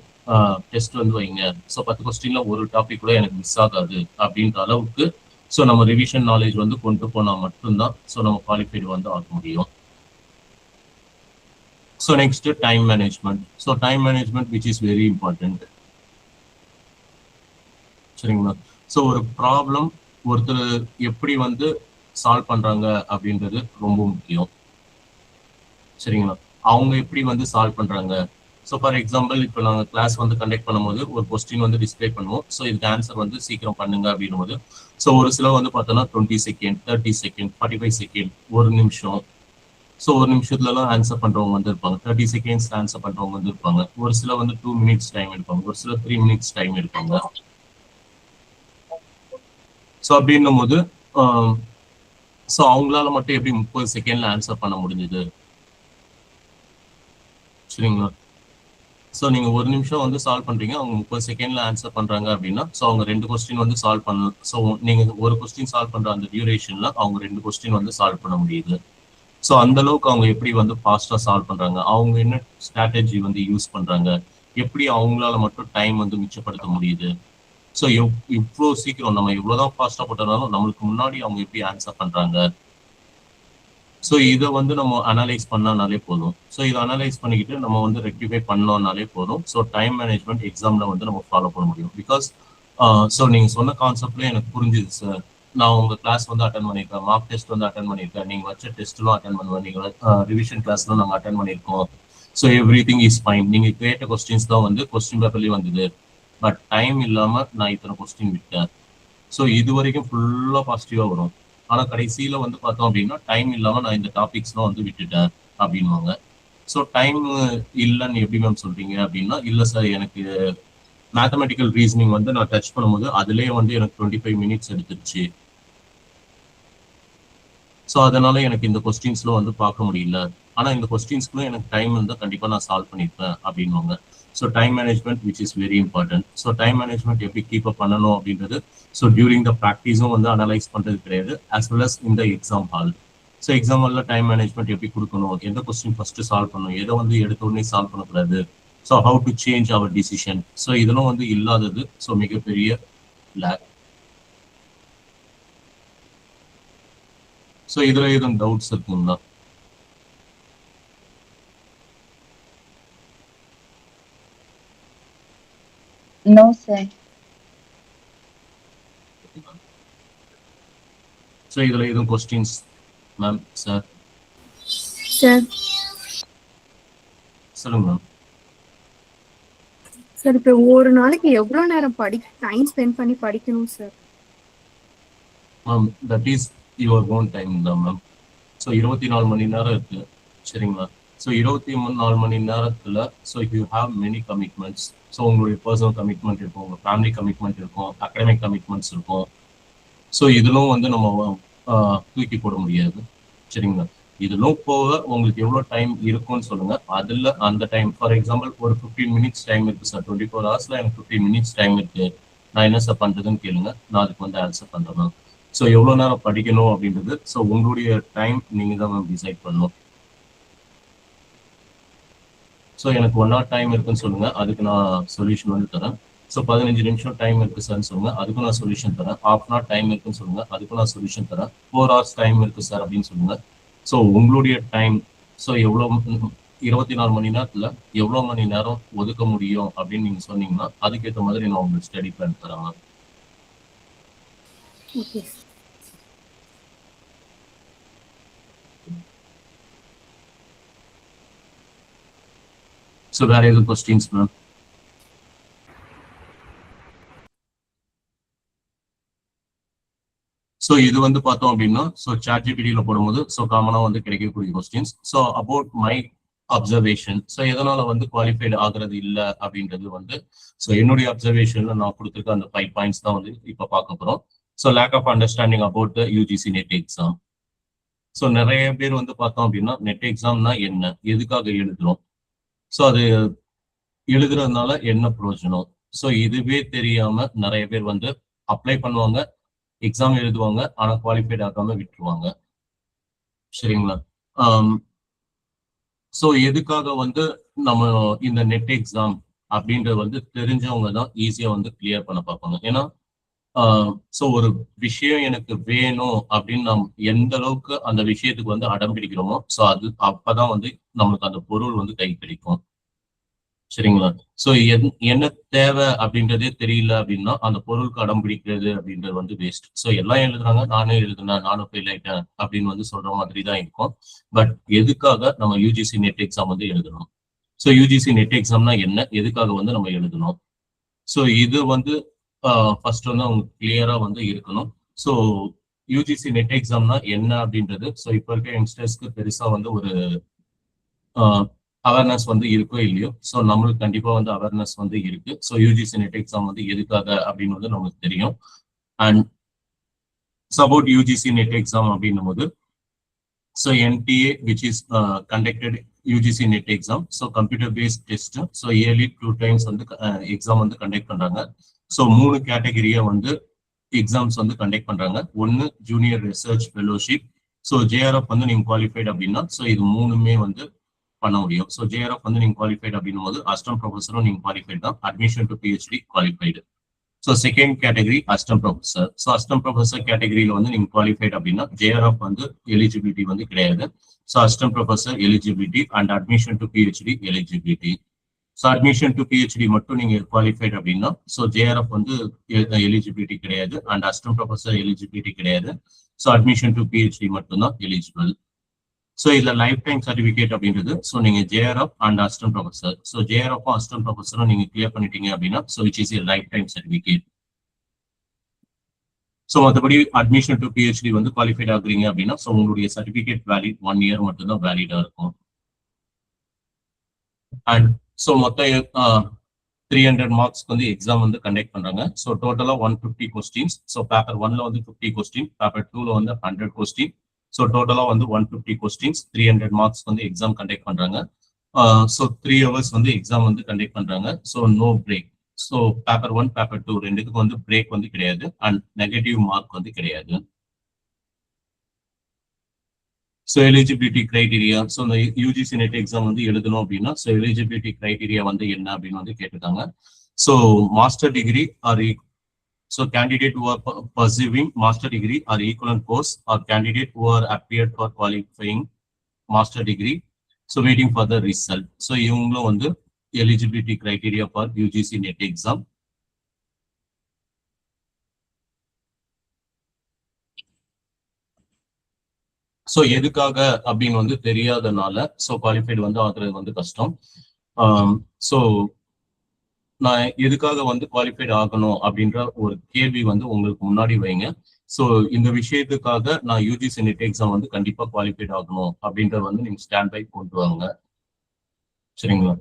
டெஸ்ட் வந்து வைங்க, ஸோ 10 கொஸ்டின்ல ஒரு டாபிக் கூட எனக்கு மிஸ் ஆகாது அப்படின்ற அளவுக்கு ஸோ நம்ம ரிவிஷன் நாலேஜ் வந்து கொண்டு போனா மட்டும்தான் ஸோ நம்ம குவாலிஃபைடு வந்து ஆக முடியும். So next time management. So time management which is very important. சரிங்களா? ஸோ ஒரு ப்ராப்ளம் ஒருத்தர் எப்படி வந்து சால்வ் பண்றாங்க அப்படின்றது ரொம்ப முக்கியம். சரிங்களா? அவங்க எப்படி வந்து சால்வ் பண்றாங்க. ஸோ ஃபார் எக்ஸாம்பிள் இப்போ நாங்கள் கிளாஸ் வந்து கண்டக்ட் பண்ணும்போது ஒரு கொஸ்டின் வந்து டிஸ்பிளே பண்ணுவோம். ஸோ இதுக்கு ஆன்சர் வந்து சீக்கிரம் பண்ணுங்க அப்படின்னும் போது ஸோ ஒரு சில வந்து பார்த்தோன்னா 20 செகண்ட், 30 செகண்ட், 45 செகண்ட், ஒரு நிமிஷம். ஸோ ஒரு நிமிஷத்துலலாம் ஆன்சர் பண்றவங்க வந்து இருப்பாங்க, 30 செகண்ட்ஸ் ஆன்சர் பண்றவங்க வந்து இருப்பாங்க, ஒரு சில வந்து 2 மினிட்ஸ் டைம் எடுப்பாங்க, ஒரு சில 3 மினிட்ஸ் டைம் எடுப்பாங்க. ஸோ அப்படின்னும் போது ஸோ அவங்களால மட்டும் எப்படி 30 செகண்ட்ல ஆன்சர் பண்ண முடிஞ்சது? சரிங்களா? ஸோ நீங்க ஒரு நிமிஷம் வந்து சால்வ் பண்றீங்க, அவங்க 30 செகண்ட்ல ஆன்சர் பண்றாங்க அப்படின்னா ஸோ அவங்க 2 கொஸ்டின் வந்து சால்வ் பண்ணலாம். ஸோ நீங்க ஒரு கொஸ்டின் சால்வ் பண்ற அந்த டியூரேஷன்ல அவங்க 2 கொஸ்டின் வந்து சால்வ் பண்ண முடியுது. ஸோ அந்த அளவுக்கு அவங்க எப்படி வந்து ஃபாஸ்டா சால்வ் பண்றாங்க, அவங்க என்ன ஸ்ட்ராட்டஜி வந்து யூஸ் பண்றாங்க, எப்படி அவங்களால மட்டும் டைம் வந்து மிச்சப்படுத்த முடியுது. ஸோ இவ்வளோ சீக்கிரம் நம்ம எவ்வளோதான் ஃபாஸ்டா போட்டனாலும் நம்மளுக்கு முன்னாடி அவங்க எப்படி ஆன்சர் பண்றாங்க. ஸோ இதை வந்து நம்ம அனலைஸ் பண்ணாலே போதும். ஸோ இதை அனலைஸ் பண்ணிக்கிட்டு நம்ம வந்து ரெக்டிஃபை பண்ணோம்னாலே போதும். ஸோ டைம் மேனேஜ்மெண்ட் எக்ஸாம்ல வந்து நம்ம ஃபாலோ பண்ண முடியும். பிகாஸ் ஸோ நீங்க சொன்ன கான்செப்ட்ல எனக்கு புரிஞ்சுது சார், நான் உங்க கிளாஸ் வந்து அட்டன் பண்ணியிருக்கேன், மார்க் டெஸ்ட் வந்து அட்டன் பண்ணியிருக்கேன், நீங்க வச்ச டெஸ்ட்லாம் அட்டன் பண்ணுவேன், நீங்க ரிவிஷன் கிளாஸ்லாம் நாங்கள் அட்டன் பண்ணியிருக்கோம். So every thing is fine, நீங்க கேட்ட கொஸ்டின்ஸ் தான் வந்து கொஸ்டின் பேப்பர்லேயே வந்தது, பட் டைம் இல்லாம நான் இத்தனை கொஸ்டின் விட்டேன். ஸோ இது வரைக்கும் ஃபுல்லா பாசிட்டிவா வரும். ஆனா கடைசியில வந்து பார்த்தோம் அப்படின்னா டைம் இல்லாம நான் இந்த டாபிக்ஸ்லாம் வந்து விட்டுட்டேன் அப்படின்வாங்க. ஸோ டைம் இல்லைன்னு எப்படி மேம் சொல்றீங்க அப்படின்னா, இல்லை சார் எனக்கு மேத்தமெட்டிக்கல் ரீசனிங் வந்து நான் டச் பண்ணும்போது அதுலேயே வந்து எனக்கு 25 மினிட்ஸ் எடுத்துருச்சு, ஸோ அதனால எனக்கு இந்த கொஸ்டின்ஸ்லாம் வந்து பார்க்க முடியல, ஆனா இந்த கொஸ்டின்ஸ்க்குள்ள எனக்கு டைம் இருந்தால் கண்டிப்பா நான் சால்வ் பண்ணியிருப்பேன் அப்படின்வாங்க. So time management which is very important. So time management எப்படி கீப் அப் பண்ணணும் அப்படின்றது ஸோ டியூரிங் த ப்ராக்டிஸும் வந்து அனலைஸ் பண்றது கிடையாது, ஆஸ் வெல் அஸ் இந்த எக்ஸாம் ஹால். ஸோ எக்ஸாம் ஹாலில் டைம் மேனேஜ்மெண்ட் எப்படி கொடுக்கணும், எந்த கொஸ்டின் ஃபர்ஸ்ட் சால்வ் பண்ணணும், எதை வந்து எடுத்த உடனே சால்வ் பண்ணக்கூடாது, so how to change our decision. So இதெல்லாம் வந்து இல்லாதது ஸோ மிகப்பெரிய லேக். ஸோ இதுல எதுவும் டவுட்ஸ் இருக்குங்களா? No, sir. ஸோ இதுல எதுவும் கொஸ்டின்ஸ் மேம்? சார் சார் சொல்லுங்க மேம். சார் இப்போ ஒரு நாளைக்கு எவ்வளவு நேரம் டைம் ஸ்பெண்ட் பண்ணி படிக்கணும் sir? Ma'am that is your own time தான் மேம். ஸோ 24 மணி நேரம் இருக்கு சரிங்களா? ஸோ 24 மணி நேரத்துல so you have many commitments. So உங்களுடைய பர்சனல் கமிட்மெண்ட் இருக்கும், உங்க ஃபேமிலி கமிட்மெண்ட் இருக்கும், அகாடமிக் கமிட்மெண்ட்ஸ் இருக்கும். ஸோ இதெல்லாம் வந்து நம்ம தூக்கி போட முடியாது சரிங்களா? இதெல்லாம் போக உங்களுக்கு எவ்வளோ டைம் இருக்கும்னு சொல்லுங்க. அதில் அந்த டைம் ஃபார் எக்ஸாம்பிள் ஒரு 15 மினிட்ஸ் டைம் இருக்கு சார், 24 ஹவர்ஸ்ல எனக்கு 15 மினிட்ஸ் டைம் இருக்கு, நான் என்ன சார் பண்றதுன்னு கேளுங்க, நான் அதுக்கு வந்து ஆன்சர் பண்றேன். ஸோ எவ்வளோ நேரம் படிக்கணும் அப்படின்றது ஸோ உங்களுடைய டைம் நீங்க தான் மேம் டிசைட் பண்ணணும். ஸோ எனக்கு 1 hour டைம் இருக்குன்னு சொல்லுங்க, அதுக்கு நான் சொல்யூஷன் வந்து தரேன். ஸோ 15 நிமிஷம் டைம் இருக்கு சார்ன்னு சொல்லுங்க, அதுக்கும் நான் சொல்யூஷன் தரேன். ½ hour டைம் இருக்குன்னு சொல்லுங்க, அதுக்கும் நான் சொல்யூஷன் தரேன். 4 hours டைம் இருக்கு சார் அப்படின்னு சொல்லுங்க. ஸோ உங்களுடைய டைம் ஸோ எவ்வளோ 24 மணி நேரத்துல எவ்வளோ மணி நேரம் ஒதுக்க முடியும் அப்படின்னு நீங்க சொன்னீங்கன்னா அதுக்கேற்ற மாதிரி நான் உங்களுக்கு ஸ்டடி பிளான் தரேன். ஓகே. ஸோ வேற எதுவும் கொஸ்டின்ஸ் மேம்? ஸோ இது வந்து பார்த்தோம் அப்படின்னா ஸோ ChatGPT-ல போடும்போது ஸோ காமனாக வந்து கிடைக்கக்கூடிய questions. So about my observation, so எதனால வந்து குவாலிஃபைடு ஆகுறது இல்லை அப்படின்றது வந்து ஸோ என்னுடைய அப்சர்வேஷன்ல நான் கொடுத்துருக்க அந்த 5 பாயிண்ட்ஸ் தான் வந்து இப்போ பார்க்க போகிறோம். So lack of understanding about the UGC net exam. So நிறைய பேர் வந்து பார்த்தோம் அப்படின்னா நெட் எக்ஸாம்னா என்ன, எதுக்காக எழுதுறோம், ஸோ அது எழுதுறதுனால என்ன பிரயோஜனம், ஸோ இதுவே தெரியாம நிறைய பேர் வந்து அப்ளை பண்ணுவாங்க, எக்ஸாம் எழுதுவாங்க, ஆனா குவாலிஃபைட் ஆகாம விட்டுருவாங்க சரிங்களா? ஸோ எதுக்காக வந்து நம்ம இந்த நெட் எக்ஸாம் அப்படின்றது வந்து தெரிஞ்சவங்க தான் ஈஸியா வந்து கிளியர் பண்ண பார்ப்பாங்க. ஏன்னா ஸோ ஒரு விஷயம் எனக்கு வேணும் அப்படின்னு நம்ம எந்த அளவுக்கு அந்த விஷயத்துக்கு வந்து அடம் பிடிக்கிறோமோ ஸோ அது அப்பதான் வந்து நம்மளுக்கு அந்த பொருள் வந்து கை கிடைக்கும் சரிங்களா? ஸோ என்ன தேவை அப்படின்றதே தெரியல அப்படின்னா அந்த பொருளுக்கு அடம் பிடிக்கிறது அப்படின்றது வந்து வேஸ்ட். ஸோ எல்லாம் எழுதுறாங்க, நானும் எழுதுனேன், நானும் ஃபெயில் ஆயிட்டேன் அப்படின்னு வந்து சொல்ற மாதிரி தான் இருக்கும். பட் எதுக்காக நம்ம UGC நெட் எக்ஸாம் வந்து எழுதணும், ஸோ UGC நெட் எக்ஸாம்னா என்ன, எதுக்காக வந்து நம்ம எழுதணும், ஸோ இது வந்து ஃபர்ஸ்ட் வந்து அவங்க கிளியரா வந்து இருக்கணும். ஸோ UGC நெட் எக்ஸாம்னா என்ன அப்படின்றது ஸோ இப்போ இருக்க யங்ஸ்டர்ஸ்க்கு பெருசா வந்து ஒரு அவேர்னஸ் வந்து இருக்கோ இல்லையோ, ஸோ நம்மளுக்கு கண்டிப்பா வந்து அவேர்னஸ் வந்து இருக்கு. ஸோ UGC நெட் எக்ஸாம் வந்து எதுக்காக அப்படின்னு வந்து நமக்கு தெரியும். And about UGC net exam அப்படின்னும் போது so NTA which is conducted UGC net exam, so computer based test, so yearly 2 times வந்து எக்ஸாம் வந்து கண்டக்ட் பண்றாங்க. ஸோ 3 கேட்டகரியா வந்து எக்ஸாம்ஸ் வந்து கண்டக்ட் பண்றாங்க. ஒன்னு junior research fellowship, so JRF வந்து நீங்க குவாலிஃபைட் அப்படின்னா ஸோ இது 3மே வந்து பண்ண முடியும். ஸோ JRF வந்து நீங்க குவாலிஃபைட் அப்படின்னும் போது அசிஸ்டன்ட் ப்ரொஃபஸரும் நீங்க குவாலிஃபைட் தான், admission to PhD qualified. So second category assistant professor. So assistant professor கேட்டகரியில வந்து நீங்க குவாலிஃபைட் அப்படின்னா JRF வந்து எலிஜிபிலிட்டி வந்து கிடையாது. So assistant professor eligibility and admission to PhD eligibility. So admission to PhD மட்டும் நீங்க குவாலிஃபைட் அப்படின்னா ஸோ JRF வந்து எலிஜிபிலிட்டி கிடையாது அண்ட் அசிஸ்டன்ட் ப்ரொஃபஸர் எலிஜிபிலிட்டி கிடையாது. ஸோ அட்மிஷன் டு PhD மட்டும்தான் எலிஜிபிள். ஸோ இதுல லைஃப் டைம் சர்டிஃபிகேட் அப்படின்றது ஸோ நீங்க JRF and assistant professor, so JRF assistant ப்ரொஃபஸரும் நீங்க கிளியர் பண்ணிட்டீங்க அப்படின்னா so which is a lifetime certificate. So மற்றபடி அட்மிஷன் டு PhD வந்து குவாலிஃபைட் ஆகுறீங்க அப்படின்னா ஸோ உங்களுடைய சர்டிஃபிகேட் வேலிட் 1 year மட்டும்தான் வேலிடா இருக்கும். அண்ட் ஸோ மொத்தம் 300 மார்க்ஸ்க்கு வந்து எக்ஸாம் வந்து கண்டக்ட் பண்றாங்க. ஸோ டோட்டலா 150 கொஸ்டின்ஸ். ஸோ பேப்பர் 1ல வந்து 50 கொஸ்டின், பேப்பர் 2ல வந்து 100 கொஸ்டின். ஸோ டோட்டலா வந்து 150 கொஸ்டின்ஸ், 300 மார்க்ஸ் வந்து எக்ஸாம் கண்டக்ட் பண்றாங்க. ஸோ 3 hours வந்து எக்ஸாம் வந்து கண்டக்ட் பண்றாங்க. So no break. So paper 1 paper 2 ரெண்டுத்துக்கும் வந்து பிரேக் வந்து கிடையாது அண்ட் நெகட்டிவ் மார்க் வந்து கிடையாது. ஸோ எலிஜிபிலிட்டி கிரைடீரியா, ஸோ இந்த UGC நெட் எக்ஸாம் வந்து எழுதணும் அப்படின்னா ஸோ எலிஜிபிலிட்டி கிரைடீரியா வந்து என்ன அப்படின்னு வந்து கேட்டிருக்காங்க. So master degree or So candidate who are pursuing master degree or equivalent course, or candidate who are appeared for qualifying master degree, so waiting for the result. So இவங்களும் வந்து eligibility criteria for UGC NET exam. So எதுக்காக அப்படின்னு வந்து தெரியாதனால ஸோ குவாலிஃபைடு வந்து ஆகுறது வந்து கஷ்டம். ஸோ நான் எதுக்காக வந்து குவாலிஃபைடு ஆகணும் அப்படின்ற ஒரு கேள்வி வந்து உங்களுக்கு முன்னாடி வைங்க. ஸோ இந்த விஷயத்துக்காக நான் யூஜிசி நெட் எக்ஸாம் வந்து கண்டிப்பா குவாலிஃபைடு ஆகணும் அப்படின்றத வந்து நீங்க ஸ்டாண்ட் பை கொண்டு வாங்க, சரிங்களா?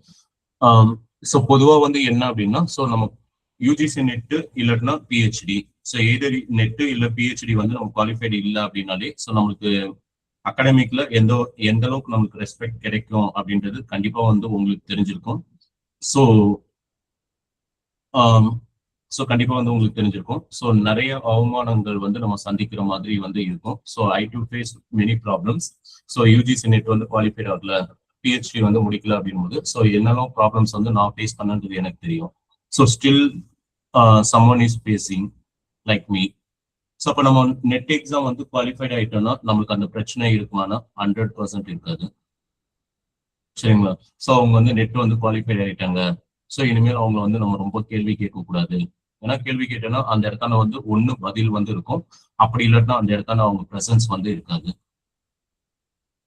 ஸோ பொதுவா வந்து என்ன அப்படின்னா, ஸோ நம்ம யூஜிசி நெட்டு இல்லைன்னா பிஹெச்டி, ஸோ எய்தர் நெட்டு இல்லை பிஹெச்டி வந்து நம்ம குவாலிஃபைடு இல்லை அப்படின்னாலே ஸோ நம்மளுக்கு அகாடமிக்ல எந்த அளவுக்கு நமக்கு ரெஸ்பெக்ட் கிடைக்கும் அப்படின்றது கண்டிப்பா வந்து உங்களுக்கு தெரிஞ்சிருக்கும். ஸோ கண்டிப்பா வந்து உங்களுக்கு தெரிஞ்சிருக்கும். ஸோ நிறைய அவமானங்கள் வந்து நம்ம சந்திக்கிற மாதிரி வந்து இருக்கும். So I do face many problems. So UGC net வந்து குவாலிஃபைட் ஆகல, பிஹெச்டி வந்து முடிக்கல அப்படின்போது ஸோ என்னெல்லாம் ப்ராப்ளம்ஸ் வந்து நான் ஃபேஸ் பண்ணன்றது எனக்கு தெரியும். So still someone is facing like me. So அப்போ நம்ம நெட் எக்ஸாம் வந்து குவாலிஃபைட் ஆகிட்டோம்னா நம்மளுக்கு அந்த பிரச்சனை இருக்குமானா 100% இருக்காது, சரிங்களா? ஸோ அவங்க வந்து நெட் வந்து குவாலிஃபைட் ஆகிட்டாங்க, ஸோ இனிமேல் அவங்க வந்து நம்ம ரொம்ப கேள்வி கேட்கக்கூடாது. ஏன்னா கேள்வி கேட்டோன்னா அந்த இடத்தான வந்து ஒன்று பதில் வந்து இருக்கும், அப்படி இல்லாட்டினா அந்த இடத்தான அவங்க ப்ரெசன்ஸ் வந்து இருக்காது,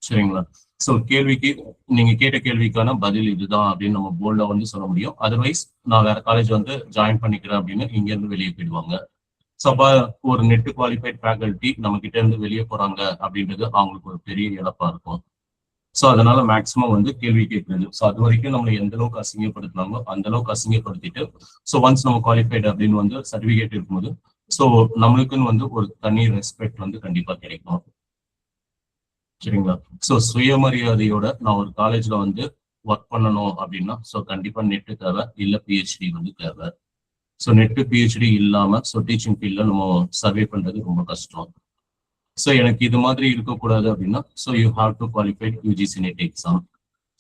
சரிங்களா? ஸோ கேள்விக்கு நீங்க கேட்ட கேள்விக்கான பதில் இதுதான் அப்படின்னு நம்ம போல்டா வந்து சொல்ல முடியும். அதர்வைஸ் நான் வேற காலேஜ் வந்து ஜாயின் பண்ணிக்கிறேன் அப்படின்னு இங்க இருந்து வெளியே போயிடுவாங்க. ஸோ அப்போ ஒரு நெட் குவாலிஃபைட் ஃபேக்கல்ட்டி நம்ம கிட்ட இருந்து வெளியே போறாங்க அப்படின்றது அவங்களுக்கு ஒரு பெரிய இழப்பா இருக்கும். ஸோ அதனால மேக்சிமம் வந்து கேள்வி கேட்கறது. ஸோ அது வரைக்கும் நம்மளை எந்த அளவுக்கு அசிங்கப்படுத்தினாங்களோ அந்த அளவுக்கு அசிங்கப்படுத்திட்டு ஸோ ஒன்ஸ் நம்ம குவாலிஃபைடு அப்படின்னு வந்து சர்டிஃபிகேட் இருக்கும்போது ஸோ நம்மளுக்குன்னு வந்து ஒரு தனி ரெஸ்பெக்ட் வந்து கண்டிப்பா கிடைக்கும், சரிங்களா? ஸோ சுயமரியாதையோட நான் ஒரு காலேஜ்ல வந்து ஒர்க் பண்ணணும் அப்படின்னா ஸோ கண்டிப்பா நெட்டு தேவை, இல்லை பிஹெச்டி வந்து தேவை. ஸோ நெட்டு பிஹெச்டி இல்லாம ஸோ டீச்சிங் ஃபீல்ட்ல நம்ம சர்வே பண்றது ரொம்ப கஷ்டம். ஸோ எனக்கு இது மாதிரி இருக்கக்கூடாது அப்படின்னா so you have to qualified UGC net exam.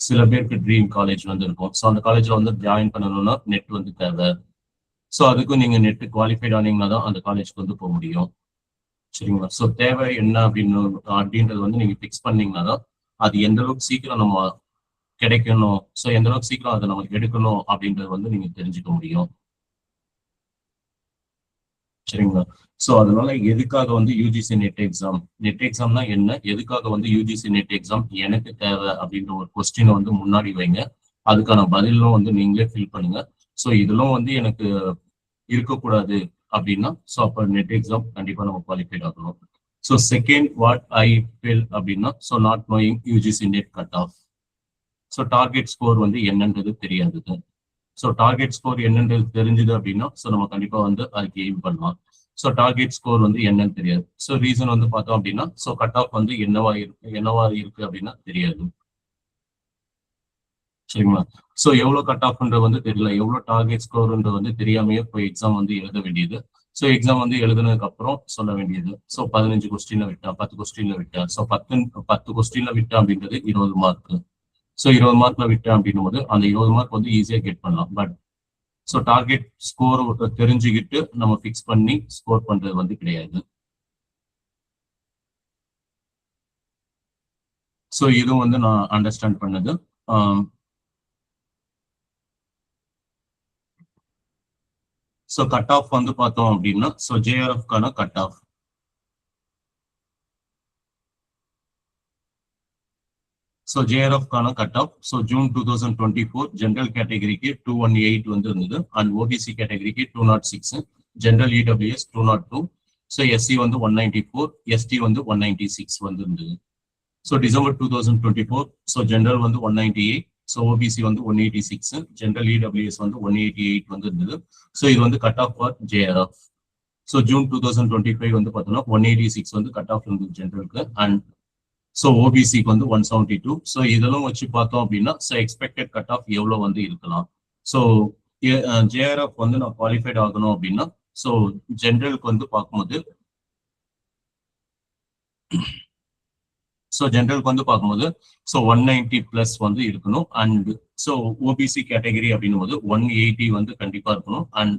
சில பேருக்கு ட்ரீம் காலேஜ் வந்து இருக்கும், ஸோ அந்த காலேஜ்ல வந்து ஜாயின் பண்ணணும்னா நெட் வந்து தேவை. ஸோ அதுக்கும் நீங்க நெட் குவாலிஃபைட் ஆனீங்கன்னா தான் அந்த காலேஜ்க்கு வந்து போக முடியும், சரிங்களா? ஸோ தேவை என்ன அப்படின்றது வந்து நீங்க ஃபிக்ஸ் பண்ணீங்கன்னா தான் அது எந்த அளவுக்கு சீக்கிரம் நம்ம கிடைக்கணும், ஸோ எந்த அளவுக்கு சீக்கிரம் அதை நமக்கு எடுக்கணும் அப்படின்றது வந்து நீங்க தெரிஞ்சுக்க முடியும், சரிங்களா? ஸோ அதனால எதுக்காக வந்து யூஜிசி நெட் எக்ஸாம்னா என்ன, எதுக்காக வந்து யூஜிசி நெட் எக்ஸாம் எனக்கு தேவை அப்படின்ற ஒரு கொஸ்டினை வந்து முன்னாடி வைங்க. அதுக்கான பதிலும் வந்து நீங்களே ஃபில் பண்ணுங்க. ஸோ இதெல்லாம் வந்து எனக்கு இருக்கக்கூடாது அப்படின்னா ஸோ அப்போ நெட் எக்ஸாம் கண்டிப்பா நம்ம குவாலிஃபைட் ஆகணும். So second what I feel அப்படின்னா so not knowing UGC NET cut off. So target score வந்து என்னன்றது தெரியாது. ஸோ டார்கெட் ஸ்கோர் என்னன்றது தெரிஞ்சுது அப்படின்னா ஸோ நம்ம கண்டிப்பா வந்து அதுக்கு எய்ம் பண்ணலாம். ஸோ டார்கெட் ஸ்கோர் வந்து என்னன்னு தெரியாது. ஸோ ரீசன் வந்து பார்த்தோம் அப்படின்னா ஸோ கட் ஆஃப் வந்து என்னவா இருக்கு அப்படின்னா தெரியாது, சரிங்களா? ஸோ எவ்வளோ கட் ஆஃப்ன்றது வந்து தெரியல, எவ்வளோ டார்கெட் ஸ்கோர்ன்றது வந்து தெரியாமையே போய் எக்ஸாம் வந்து எழுத வேண்டியது. ஸோ எக்ஸாம் வந்து எழுதுனதுக்கு அப்புறம் சொல்ல வேண்டியது. ஸோ 15 கொஸ்டின்ல விட்டா, 10 கொஸ்டின்ல விட்டா, ஸோ 10 கொஸ்டின்ல விட்டா அப்படின்றது 20 மார்க். ஸோ 20 மார்க்ல விட்டேன் அப்படின்னும் போது அந்த 20 மார்க் வந்து ஈஸியா கெட் பண்ணலாம். பட் ஸோ டார்கெட் ஸ்கோர் தெரிஞ்சுக்கிட்டு நம்ம ஃபிக்ஸ் பண்ணி ஸ்கோர் பண்றது வந்து கிடையாது. ஸோ இதுவும் வந்து நான் அண்டர்ஸ்டாண்ட் பண்ணது. ஸோ கட் ஆஃப் வந்து பார்த்தோம் அப்படின்னா ஸோ ஜேஆர்எஃப்கான கட் ஆஃப். ஸோ ஜேஆர்எஃப்கான cut off so June 2024 general கேட்டகரிக்கு 218 வந்து இருந்தது, அண்ட் ஓபிசி கேட்டகரிக்கு 206, ஜென்ரல் இடபிள்யூஎஸ் 202, ஸோ எஸ்சி வந்து 194, எஸ்டி வந்து 196 வந்து இருந்தது. ஸோ டிசம்பர் 2024 ஸோ ஜென்ரல் வந்து 198, ஸோ ஓபிசி வந்து 186, ஜென்ரல் இடபிள்யூஎஸ் வந்து 188 வந்து இருந்தது. ஸோ இது வந்து cut off for JRF. So June 2025 வந்து பார்த்தோம்னா 186 வந்து கட் ஆஃப் இருந்தது ஜென்ரலுக்கு, அண்ட் ஸோ ஓபிசிக்கு வந்து 172. ஸோ இதெல்லாம் வச்சு பார்த்தோம் அப்படின்னா ஸோ எக்ஸ்பெக்டட் கட் ஆஃப் எவ்வளோ வந்து இருக்கலாம். ஸோ ஜேஆர்எஃப் வந்து நான் குவாலிஃபைட் ஆகணும் அப்படின்னா ஸோ ஜென்ரலுக்கு வந்து பார்க்கும்போது ஸோ 190 பிளஸ் வந்து இருக்கணும், அண்ட் ஸோ ஓபிசி கேட்டகரி அப்படின்னும் போது 180 வந்து கண்டிப்பா இருக்கணும். அண்ட்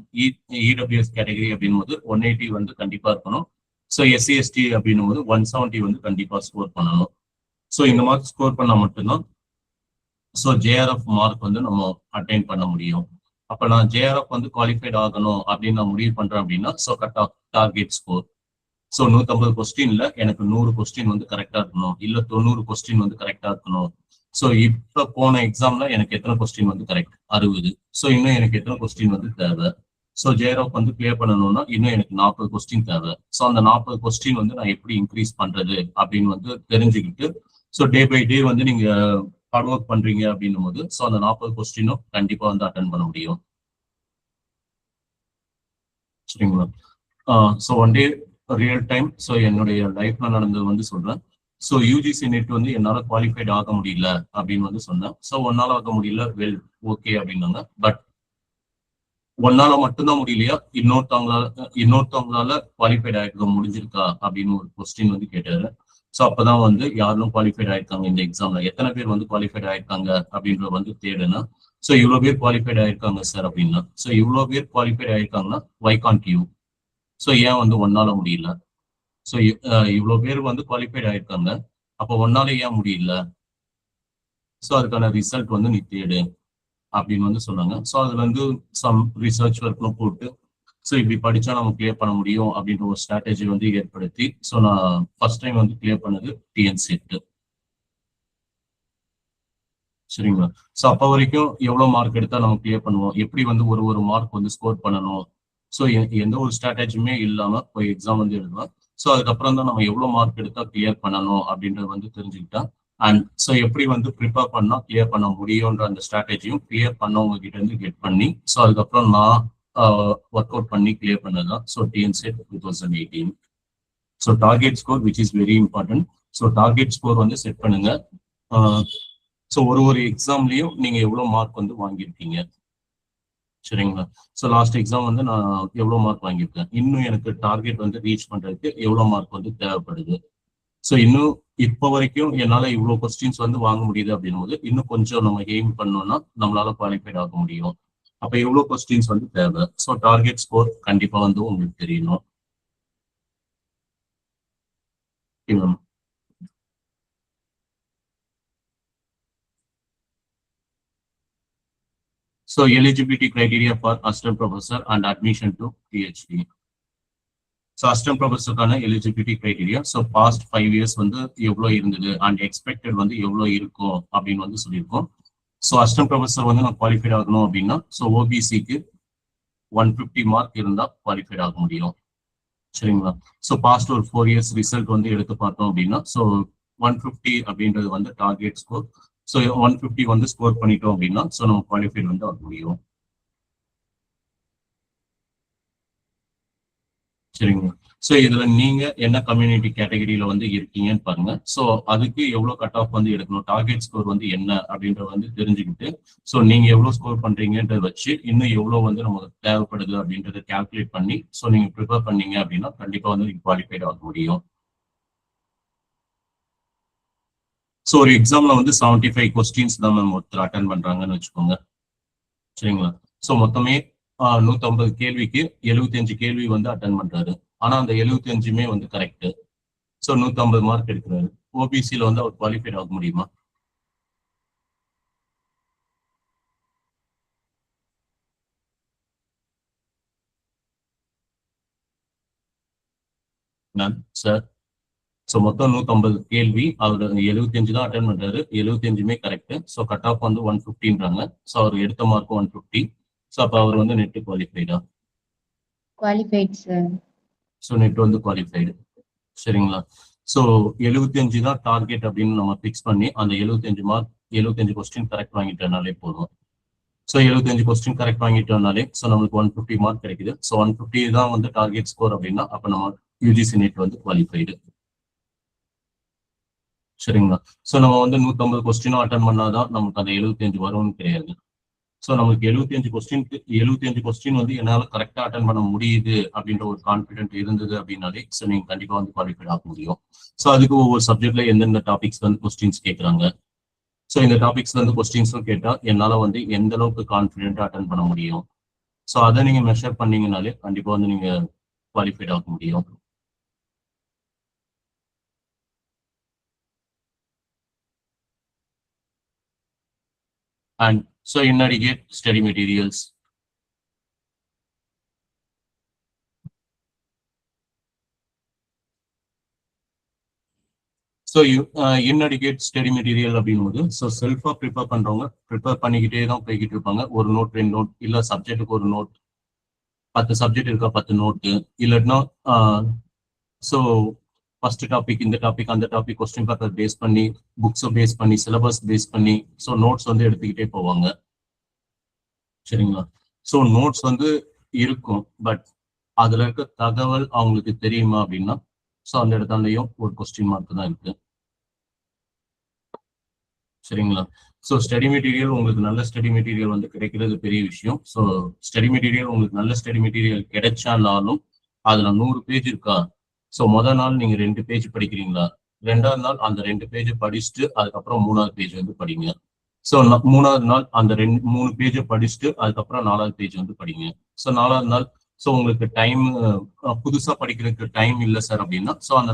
இடபிள்யூஎஸ் கேட்டகரி அப்படின்னும் போது 180 வந்து கண்டிப்பா இருக்கணும். ஸோ எஸ்சி எஸ்டி அப்படின்னும் போது 170 வந்து கண்டிப்பா ஸ்கோர் பண்ணணும். ஸோ இந்த மார்க் ஸ்கோர் பண்ணா மட்டும்தான் ஸோ ஜேஆர்எஃப் மார்க் வந்து நம்ம அட்டைன் பண்ண முடியும். அப்ப நான் ஜேஆர்எஃப் வந்து குவாலிஃபைட் ஆகணும் அப்படின்னு நான் முடிவு பண்றேன் அப்படின்னா so cut off target score. So 150 கொஸ்டின்ல எனக்கு 100 கொஸ்டின் வந்து கரெக்டா இருக்கணும், இல்ல 90 கொஸ்டின் வந்து கரெக்டா இருக்கணும். ஸோ இப்ப போன எக்ஸாம்ல எனக்கு எத்தனை கொஸ்டின் வந்து கரெக்ட் 60. ஸோ இன்னும் எனக்கு எத்தனை கொஸ்டின் வந்து தேவை. ஸோ ஜேஆர்எஃப் வந்து கிளியர் பண்ணணும்னா இன்னும் எனக்கு 40 கொஸ்டின் தேவை. ஸோ அந்த 40 கொஸ்டின் வந்து நான் எப்படி இன்க்ரீஸ் பண்றது அப்படின்னு வந்து தெரிஞ்சுக்கிட்டு ஸோ டே பை டே வந்து நீங்க ஹார்ட் ஒர்க் பண்றீங்க அப்படின்னும் போது ஸோ அந்த 40 கொஸ்டினும் கண்டிப்பா வந்து அட்டன் பண்ண முடியும். சரிங்களா? So one day real time so என்னுடைய லைஃப்ல நடந்தது வந்து சொல்றேன். ஸோ யூஜிசி நெட் வந்து என்னால குவாலிஃபைட் ஆக முடியல அப்படின்னு வந்து சொன்னேன். ஸோ ஒன்னால ஆக முடியல, வெல் ஓகே அப்படின்னாங்க. பட் ஒன்னால மட்டும்தான் முடியலையா, இன்னொருத்தவங்களால குவாலிஃபைட் ஆயிருக்க முடிஞ்சிருக்கா அப்படின்னு ஒரு கொஸ்டின் வந்து கேட்டாரு. ஸோ அப்பதான் வந்து யாரும் குவாலிஃபைட் ஆயிருக்காங்க இந்த எக்ஸாம்ல, எத்தனை பேர் வந்து குவாலிஃபைட் ஆயிருக்காங்க அப்படின்ற வந்து தேடுனா ஸோ இவ்வளவு பேர் குவாலிஃபைட் ஆயிருக்காங்க சார் அப்படின்னா. ஸோ இவ்வளவு பேர் குவாலிஃபைட் ஆயிருக்காங்கன்னா வை கான்ட் யூ? ஸோ ஏன் வந்து ஒன்னால முடியல? ஸோ இவ்வளவு பேர் வந்து குவாலிஃபைட் ஆயிருக்காங்க, அப்போ ஒன்னால ஏன் முடியல? ஸோ அதுக்கான ரிசல்ட் வந்து நீ தேடு அப்படின்னு வந்து சொன்னாங்க. ஸோ அதுல வந்து சம் ரிசர்ச் ஒர்க்லாம் போட்டு ஸோ இப்படி படிச்சா நம்ம கிளியர் பண்ண முடியும் அப்படின்ற ஒரு ஸ்ட்ராட்டஜி வந்து ஏற்படுத்தி ஸோ நான் ஃபர்ஸ்ட் டைம் வந்து கிளியர் பண்ணது டிஎன் செட். சரிங்களா? ஸோ அப்போ வரைக்கும் எவ்வளவு மார்க் எடுத்தா நம்ம கிளியர் பண்ணுவோம், எப்படி வந்து ஒரு மார்க் வந்து ஸ்கோர் பண்ணணும், ஸோ எந்த ஒரு ஸ்ட்ராட்டஜியுமே இல்லாம போய் எக்ஸாம் வந்து எழுதலாம். ஸோ அதுக்கப்புறம் தான் நம்ம எவ்வளவு மார்க் எடுத்தா கிளியர் பண்ணணும் அப்படின்றது வந்து தெரிஞ்சுக்கிட்டா அண்ட் ஸோ எப்படி வந்து ப்ரிப்பேர் பண்ணா கிளியர் பண்ண முடியும்ன்ற அந்த ஸ்ட்ராட்டஜியும் கிளியர் பண்ணவங்க கிட்ட இருந்து கெட் பண்ணி ஸோ அதுக்கப்புறம் நான் ஒர்க் அவுட் பண்ணி கிளியர் பண்ணதுதான் so TN SET 2018. So target score which is very important. So target score வந்து செட் பண்ணுங்க. ஸோ ஒரு எக்ஸாம்லயும் நீங்க எவ்வளவு மார்க் வந்து வாங்கியிருக்கீங்க. சரிங்களா? ஸோ லாஸ்ட் எக்ஸாம் வந்து நான் எவ்வளவு மார்க் வாங்கியிருக்கேன், இன்னும் எனக்கு டார்கெட் வந்து ரீச் பண்றதுக்கு எவ்வளவு மார்க் வந்து தேவைப்படுது. ஸோ இன்னும் இப்போ வரைக்கும் என்னால இவ்வளவு கொஸ்டின்ஸ் வந்து வாங்க முடியுது அப்படின்னும் போது இன்னும் கொஞ்சம் நம்ம எய்ம் பண்ணோம்னா நம்மளால குவாலிஃபைட் ஆக முடியும். அப்ப எவ்வளவு கொஸ்டின்ஸ் வந்து தேவை. ஸோ டார்கெட் ஸ்கோர் கண்டிப்பா வந்து உங்களுக்கு தெரியணும். So eligibility criteria for assistant professor and admission to PhD. So assistant professor கான eligibility criteria. So past 5 years வந்து எவ்வளவு இருந்தது and expected வந்து எவ்வளவு இருக்கும் அப்படின்னு வந்து சொல்லியிருக்கோம். So assistant professor வந்து நான் குவாலிஃபைட் ஆகணும் அப்படின்னா ஸோ ஓபிசிக்கு 150 மார்க் இருந்தா குவாலிஃபைட் ஆக முடியும். சரிங்களா? ஸோ பாஸ்ட் ஒரு 4 years ரிசல்ட் வந்து எடுத்து பார்த்தோம் அப்படின்னா ஸோ 150 அப்படின்றது வந்து டார்கெட் ஸ்கோர். ஸோ 150 வந்து ஸ்கோர் பண்ணிட்டோம் அப்படின்னா ஸோ நம்ம குவாலிஃபைட் வந்து ஆக முடியும். சரிங்களா? ஸோ இதுல நீங்க என்ன கம்யூனிட்டி கேட்டகரியில வந்து இருக்கீங்கன்னு பாருங்க. ஸோ அதுக்கு எவ்வளவு கட் ஆஃப் வந்து எடுக்கணும், டார்கெட் ஸ்கோர் வந்து என்ன அப்படின்றத வந்து தெரிஞ்சுக்கிட்டு ஸோ நீங்க எவ்வளவு ஸ்கோர் பண்றீங்கன்றத வச்சு இன்னும் எவ்வளவு வந்து நமக்கு தேவைப்படுது அப்படின்றத கால்குலேட் பண்ணி ஸோ நீங்க ப்ரிப்பேர் பண்ணீங்க அப்படின்னா கண்டிப்பா வந்து நீங்க குவாலிஃபைட் ஆக முடியும். ஸோ ஒரு எக்ஸாம்ல வந்து 75 கொஸ்டின்ஸ் தான் மேம் ஒருத்தர் அட்டன் பண்றாங்கன்னு வச்சுக்கோங்க. சரிங்களா? ஸோ மொத்தமே 150 கேள்விக்கு 75 கேள்வி வந்து அட்டன் பண்றாரு. ஆனா அந்த 75மே வந்து கரெக்ட். ஸோ 150 மார்க் எடுக்கிறாரு. ஓபிசியில வந்து அவர் குவாலிஃபைட் ஆக முடியுமா? சார் ஸோ மொத்தம் 150 கேள்வி, அவர் 75 தான் அட்டன் பண்றாரு, 75மே கரெக்ட். ஸோ கட் ஆஃப் வந்து 150ன்றாங்க. ஸோ அவர் எடுத்த மார்க் 150. ஸோ அப்போ அவர் வந்து நெட் குவாலிஃபைடா? Qualified sir. ஸோ நெட் வந்து குவாலிஃபைடு. சரிங்களா? ஸோ 75 தான் டார்கெட் அப்படின்னு நம்ம ஃபிக்ஸ் பண்ணி அந்த 75 மார்க் 75 கொஸ்டின் கரெக்ட் வாங்கிட்டனாலே போதும். ஸோ 75 கொஸ்டின் கரெக்ட் வாங்கிட்டோம்னாலே ஸோ நம்மளுக்கு 150 மார்க் கிடைக்குது. ஸோ 150 தான் வந்து டார்கெட் ஸ்கோர் அப்படின்னா அப்போ நம்ம யூஜிசி நெட் வந்து குவாலிஃபைடு. சரிங்களா? ஸோ நம்ம வந்து 150 கொஸ்டினும் அட்டன் பண்ணாதான் நமக்கு அந்த 75 வரும்னு கிடையாது. ஸோ நமக்கு 75 கொஸ்டின் வந்து என்னால் கரெக்டாக அட்டன் பண்ண முடியுது அப்படின்ற ஒரு கான்ஃபிடென்ட் இருந்தது அப்படின்னாலே ஸோ நீங்கள் கண்டிப்பாக வந்து குவாலிஃபைட் ஆக முடியும். ஸோ அதுக்கு ஒவ்வொரு சப்ஜெக்ட்ல எந்தெந்த டாபிக்ஸ் வந்து கொஸ்டின்ஸ் கேட்குறாங்க, ஸோ இந்த டாபிக்ஸ்ல இருந்து கொஸ்டின்ஸும் கேட்டா என்னால வந்து எந்த அளவுக்கு கான்ஃபிடென்ட்டா அட்டன் பண்ண முடியும். ஸோ அதை நீங்க மெஷர் பண்ணீங்கனாலே கண்டிப்பா வந்து நீங்க குவாலிஃபைட் ஆக முடியும். And so inadequate study materials. So inadequate study material அப்படின்போது ஸோ செல்ஃபா ப்ரிப்பேர் பண்றவங்க ப்ரிப்பேர் பண்ணிக்கிட்டே தான் போய்கிட்டு இருப்பாங்க. ஒரு நோட் 2 நோட் இல்ல சப்ஜெக்ட்டுக்கு ஒரு நோட், 10 சப்ஜெக்ட் இருக்கா 10 நோட்டு, இல்லைன்னா ஸோ ஃபர்ஸ்ட் டாபிக் இந்த டாபிக் அந்த டாபிக் கொஸ்டின் பேப்பர் பேஸ் பண்ணி புக்ஸை பேஸ் பண்ணி சிலபஸ் பேஸ் பண்ணி ஸோ நோட்ஸ் வந்து எடுத்துக்கிட்டே போவாங்க. சரிங்களா? ஸோ நோட்ஸ் வந்து இருக்கும், பட் அதுல இருக்க தகவல் அவங்களுக்கு தெரியுமா அப்படின்னா ஸோ அந்த இடத்துலையும் ஒரு கொஸ்டின் மார்க் தான் இருக்கு. சரிங்களா? ஸோ ஸ்டடி மெட்டீரியல் உங்களுக்கு நல்ல ஸ்டடி மெட்டீரியல் வந்து கிடைக்கிறது பெரிய விஷயம். ஸோ ஸ்டடி மெட்டீரியல் உங்களுக்கு நல்ல ஸ்டடி மெட்டீரியல் கிடைச்சாலும் அதுல 100 பேஜ் இருக்கா? ஸோ முதல் நாள் நீங்க 2 பேஜ் படிக்கிறீங்களா, 2வது நாள் அந்த 2 பேஜ் படிச்சுட்டு அதுக்கப்புறம் 3வது பேஜ் வந்து படிங்க. ஸோ 3வது நாள் அந்த 3 பேஜை படிச்சுட்டு அதுக்கப்புறம் 4வது பேஜ் வந்து படிங்க. ஸோ 4வது நாள் ஸோ உங்களுக்கு டைம் புதுசா படிக்கிறதுக்கு டைம் இல்லை சார் அப்படின்னா ஸோ அந்த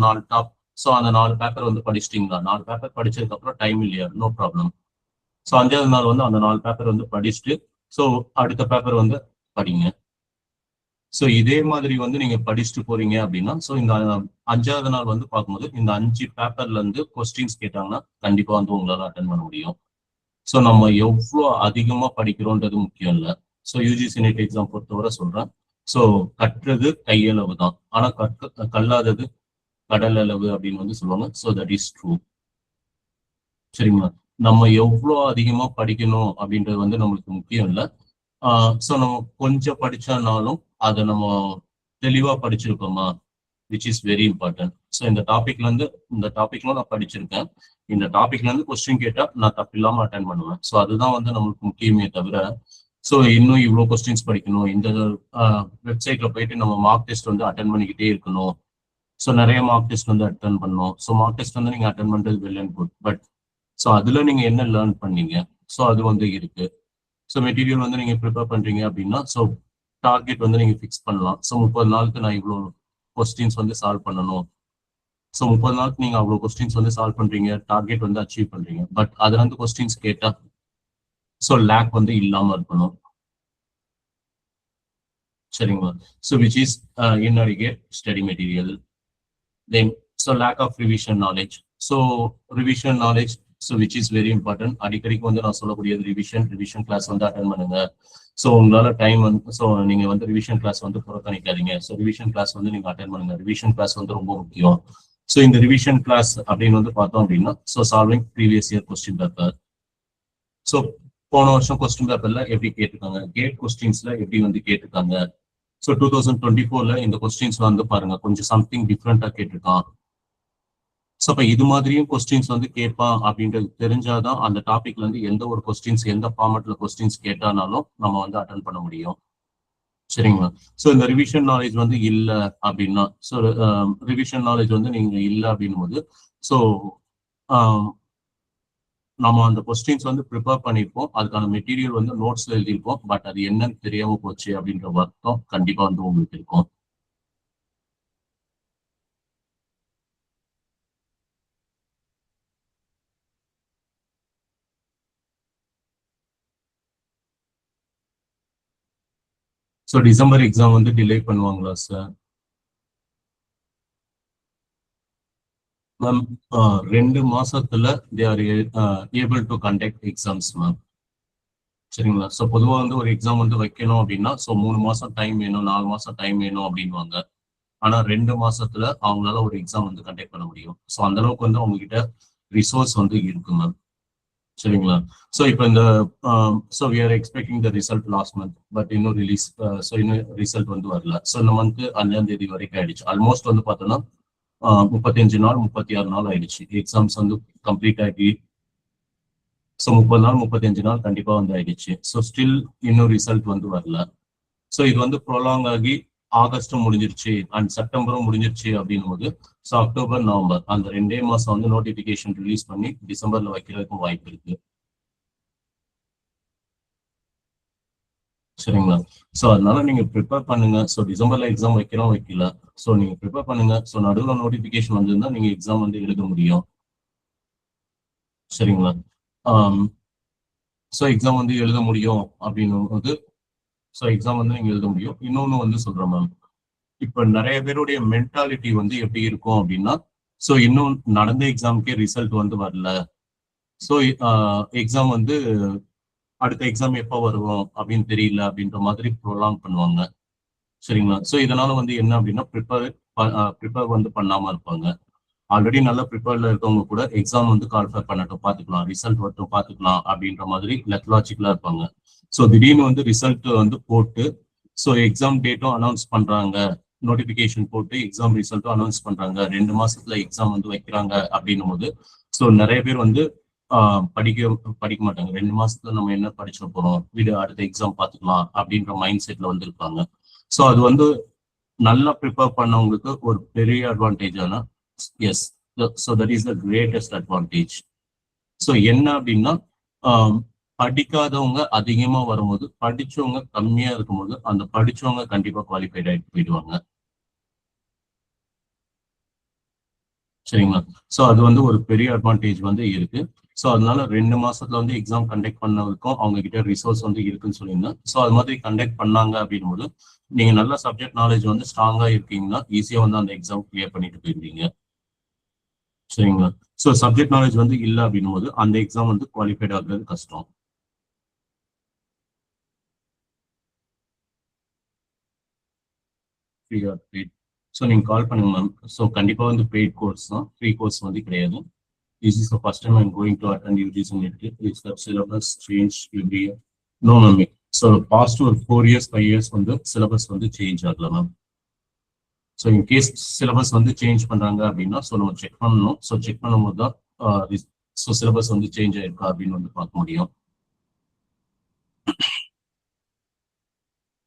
4 பேப்பர் வந்து படிச்சிட்டீங்களா, 4 பேப்பர் படிச்சதுக்கு அப்புறம் டைம் இல்லையா, நோ ப்ராப்ளம். ஸோ 5வது நாள் வந்து அந்த 4 பேப்பர் வந்து படிச்சுட்டு ஸோ அடுத்த பேப்பர் வந்து படிங்க. ஸோ இதே மாதிரி வந்து நீங்க படிச்சுட்டு போறீங்க அப்படின்னா ஸோ இந்த 5வது நாள் வந்து பார்க்கும்போது இந்த 5 பேப்பர்ல இருந்து கொஸ்டின்ஸ் கேட்டாங்கன்னா கண்டிப்பா வந்து உங்களால அட்டன் பண்ண முடியும். ஸோ நம்ம எவ்வளோ அதிகமா படிக்கிறோன்றது முக்கியம் இல்லை. ஸோ யூஜிசி நெட் எக்ஸாம் பொறுத்தவரை சொல்றேன், ஸோ கற்றது கையளவு தான், ஆனா கல்லாதது கடல் அளவு அப்படின்னு வந்து சொல்லுவாங்க. So that is true. சரிங்களா? நம்ம எவ்வளோ அதிகமா படிக்கணும் அப்படின்றது வந்து நம்மளுக்கு முக்கியம் இல்லை. ஸோ நம்ம கொஞ்சம் படிச்சானாலும் அதை நம்ம தெளிவா படிச்சிருக்கோமா, which is very important. So இந்த டாபிக்ல நான் படிச்சிருக்கேன், இந்த டாபிக்ல இருந்து கொஸ்டின் கேட்டா நான் தப்பு இல்லாம அட்டன் பண்ணுவேன். ஸோ அதுதான் வந்து நம்மளுக்கு முக்கியமே தவிர ஸோ இன்னும் இவ்வளோ கொஸ்டின்ஸ் படிக்கணும், இந்த வெப்சைட்ல போயிட்டு நம்ம மார்க் டெஸ்ட் வந்து அட்டன் பண்ணிக்கிட்டே இருக்கணும், ஸோ நிறைய மார்க் டெஸ்ட் வந்து அட்டன் பண்ணணும். ஸோ மார்க் டெஸ்ட் வந்து நீங்க அட்டன் பண்றது well and good, but so அதுல நீங்க என்ன லேர்ன் பண்ணீங்க, ஸோ அது வந்து இருக்கு. ஸோ மெட்டீரியல் வந்து நீங்க ப்ரிப்பேர் பண்றீங்க அப்படின்னா ஸோ டார்கெட் வந்து நீங்க ஃபிக்ஸ் பண்ணலாம். ஸோ 30 நாளுக்கு நான் இவ்வளோ கொஸ்டின்ஸ் வந்து சால்வ் பண்ணணும். ஸோ 30 நாளுக்கு நீங்க அவ்வளோ கொஸ்டின்ஸ் வந்து சால்வ் பண்றீங்க, டார்கெட் வந்து அச்சீவ் பண்றீங்க, பட் அதுல இருந்து கொஸ்டின்ஸ் கேட்டா ஸோ லேக் வந்து இல்லாம இருக்கணும். சரிங்களா? So which is inadequate study material. Then so lack of revision knowledge. So revision knowledge so which is very important. அடிக்கடிக்கு வந்து நான் சொல்லக்கூடியது ரிவிஷன் கிளாஸ் வந்து அட்டன் பண்ணுங்க. ஸோ உங்களால டைம் வந்து ஸோ நீங்க வந்து ரிவிஷன் கிளாஸ் வந்து புறக்கணிக்காதீங்க. ஸோ ரிவிஷன் கிளாஸ் வந்து நீங்க அட்டன் பண்ணுங்க. ரிவிஷன் கிளாஸ் வந்து ரொம்ப முக்கியம். ஸோ இந்த ரிவிஷன் கிளாஸ் அப்படின்னு வந்து பார்த்தோம் அப்படின்னா so solving previous year question paper. So போன வருஷம் கொஸ்டின் பேப்பர்ல எப்படி கேட்டிருக்காங்க, கேட் கொஸ்டின்ஸ்ல எப்படி வந்து கேட்டிருக்காங்க. ஸோ 2024ல இந்த கொஸ்டின்ஸ் வந்து பாருங்க கொஞ்சம் சம்திங் டிஃப்ரெண்டா கேட்டிருக்கான். ஸோ இப்போ இது மாதிரியும் கொஸ்டின்ஸ் வந்து கேட்பான் அப்படின்றது தெரிஞ்சாதான் அந்த டாபிக்ல இருந்து எந்த ஒரு கொஸ்டின்ஸ் எந்த ஃபார்மேட்ல கொஸ்டின்ஸ் கேட்டானாலும் நம்ம வந்து அட்டன் பண்ண முடியும். சரிங்களா? ஸோ இந்த ரிவிஷன் நாலேஜ் வந்து இல்லை அப்படின்னா ஸோ ரிவிஷன் நாலேஜ் வந்து நீங்க இல்லை அப்படின்னும் போது ஸோ நம்ம அந்த கொஸ்டின்ஸ் வந்து ப்ரிப்பேர் பண்ணியிருப்போம், அதுக்கான மெட்டீரியல் வந்து நோட்ஸ்ல எழுதியிருப்போம், பட் அது என்னன்னு தெரியாம போச்சு அப்படின்ற வருத்தம் கண்டிப்பா வந்து உங்களுக்கு இருக்கும். ஸோ டிசம்பர் எக்ஸாம் வந்து டிலே பண்ணுவாங்களா சார்? மேம் 2 மாசத்துல they are able to conduct exams ma'am. சரிங்களா? ஸோ பொதுவாக வந்து ஒரு எக்ஸாம் வந்து வைக்கணும் அப்படின்னா ஸோ 3 மாசம் டைம் வேணும், 4 மாசம் டைம் வேணும் அப்படின்வாங்க. ஆனா 2 மாசத்துல அவங்களால ஒரு எக்ஸாம் வந்து கண்டக்ட் பண்ண முடியும். ஸோ அந்த அளவுக்கு வந்து அவங்க கிட்ட ரிசோர்ஸ் வந்து இருக்கு மேம். சரிங்களா? ஸோ இப்போ இந்த so we are expecting the result last month, but இன்னும் ரிலீஸ் ஸோ இன்னும் ரிசல்ட் வந்து வரல. ஸோ இந்த மந்த் 5ஆம் தேதி வரைக்கும் ஆயிடுச்சு. ஆல்மோஸ்ட் வந்து பார்த்தோன்னா 35 நாள் 36 நாள் ஆயிடுச்சு எக்ஸாம்ஸ் வந்து கம்ப்ளீட் ஆகி. ஸோ 30 நாள் 35 நாள் கண்டிப்பா வந்து ஆயிடுச்சு. ஸோ ஸ்டில் இன்னும் ரிசல்ட் வந்து வரல. ஸோ இது வந்து ப்ரொலாங் ஆகி ஆகஸ்டும் முடிஞ்சிருச்சு அண்ட் செப்டம்பரும் முடிஞ்சிருச்சு அப்படின்னும் போது ஸோ அக்டோபர் நவம்பர் அந்த 2 மாசம் வந்து நோட்டிபிகேஷன் ரிலீஸ் பண்ணி டிசம்பர்ல வைக்கிறதுக்கும் வாய்ப்பு இருக்கு. சரிங்களா? ஸோ அதனால நீங்க ப்ரிப்பேர் பண்ணுங்க. ஸோ டிசம்பர்ல எக்ஸாம் வைக்கிறோம் வைக்கல, ஸோ நீங்க ப்ரிப்பேர் பண்ணுங்க. ஸோ நடுவில் நோட்டிபிகேஷன் வந்திருந்தா நீங்க எக்ஸாம் வந்து எழுத முடியும். சரிங்களா? ஸோ எக்ஸாம் வந்து எழுத முடியும் அப்படின்னும் போது ஸோ எக்ஸாம் வந்து நீங்க எழுத முடியும். இன்னொன்னு வந்து சொல்றேன் மேம், இப்ப நிறைய பேருடைய மென்டாலிட்டி வந்து எப்படி இருக்கும் அப்படின்னா, ஸோ இன்னும் நடந்த எக்ஸாமுக்கே ரிசல்ட் வந்து வரல, ஸோ எக்ஸாம் வந்து அடுத்த எக்ஸாம் எப்போ வருவோம் அப்படின்னு தெரியல அப்படின்ற மாதிரி ப்ரொலாங் பண்ணுவாங்க. சரிங்களா? ஸோ இதனால வந்து என்ன அப்படின்னா ப்ரிப்பேர் வந்து பண்ணாம இருப்பாங்க. ஆல்ரெடி நல்ல ப்ரிப்பேர்ல இருக்கவங்க கூட எக்ஸாம் வந்து கால்ஃபர் பண்ணட்டும் பார்த்துக்கலாம், ரிசல்ட் வரட்டும் பார்த்துக்கலாம் அப்படின்ற மாதிரி லெத்லாஜிக்கலா இருப்பாங்க. ஸோ திடீர்னு வந்து ரிசல்ட் வந்து போட்டு ஸோ எக்ஸாம் டேட்டும் அனௌன்ஸ் பண்றாங்க, நோட்டிபிகேஷன் போட்டு எக்ஸாம் ரிசல்ட்டும் அனௌன்ஸ் பண்றாங்க, 2 மாசத்துல எக்ஸாம் வந்து வைக்கிறாங்க அப்படின்னும் போது ஸோ நிறைய பேர் வந்து படிக்க மாட்டாங்க. 2 மாசத்துல நம்ம என்ன படிச்சிட போறோம், வீடு அடுத்த எக்ஸாம் பார்த்துக்கலாம் அப்படின்ற மைண்ட் செட்ல வந்து இருப்பாங்க. ஸோ அது வந்து நல்லா ப்ரிப்பேர் பண்ணவங்களுக்கு ஒரு பெரிய அட்வான்டேஜ். ஆனா yes, so that is the greatest advantage. So என்ன அப்படின்னா படிக்காதவங்க அதிகமா வரும்போது படிச்சவங்க கம்மியா இருக்கும்போது அந்த படிச்சவங்க கண்டிப்பா குவாலிஃபைட் ஆகிட்டு போயிடுவாங்க. சரிங்களா? ஸோ அது வந்து ஒரு பெரிய அட்வான்டேஜ் வந்து இருக்கு. ஸோ அதனால 2 மாசத்துல வந்து எக்ஸாம் கண்டக்ட் பண்ணதுக்கும் அவங்க கிட்ட ரிசோர்ஸ் வந்து இருக்குன்னு சொல்லியிருந்தேன். ஸோ அது மாதிரி கண்டக்ட் பண்ணாங்க அப்படின்னும் போது நீங்க நல்ல சப்ஜெக்ட் நாலேஜ் வந்து ஸ்ட்ராங்கா இருக்கீங்கன்னா ஈஸியா வந்து அந்த எக்ஸாம் கிளியர் பண்ணிட்டு போயிருந்தீங்க. சரிங்களா? ஸோ சப்ஜெக்ட் நாலேஜ் வந்து இல்லை அப்படின்னும் போது அந்த எக்ஸாம் வந்து குவாலிஃபைட் ஆகுறது கஷ்டம். ஃப்ரீயா பெய்ட். ஸோ நீங்க கால் பண்ணுங்க மேம். ஸோ கண்டிப்பா வந்து பெய்ட் கோர்ஸ் தான், ஃப்ரீ கோர்ஸ் வந்து கிடையாது. This is the first time I'm going to attend UGC NET. Is the syllabus change every year? No, ma'am. So past ஒரு 4 years 5 years வந்து syllabus வந்து சேஞ்ச் ஆகல ma'am. So in case syllabus வந்து சேஞ்ச் பண்றாங்க அப்படின்னா ஸோ நம்ம செக் பண்ணணும். ஸோ செக் பண்ணும்போது தான் ஸோ சிலபஸ் வந்து சேஞ்ச் ஆயிருக்கா அப்படின்னு வந்து பார்க்க முடியும்.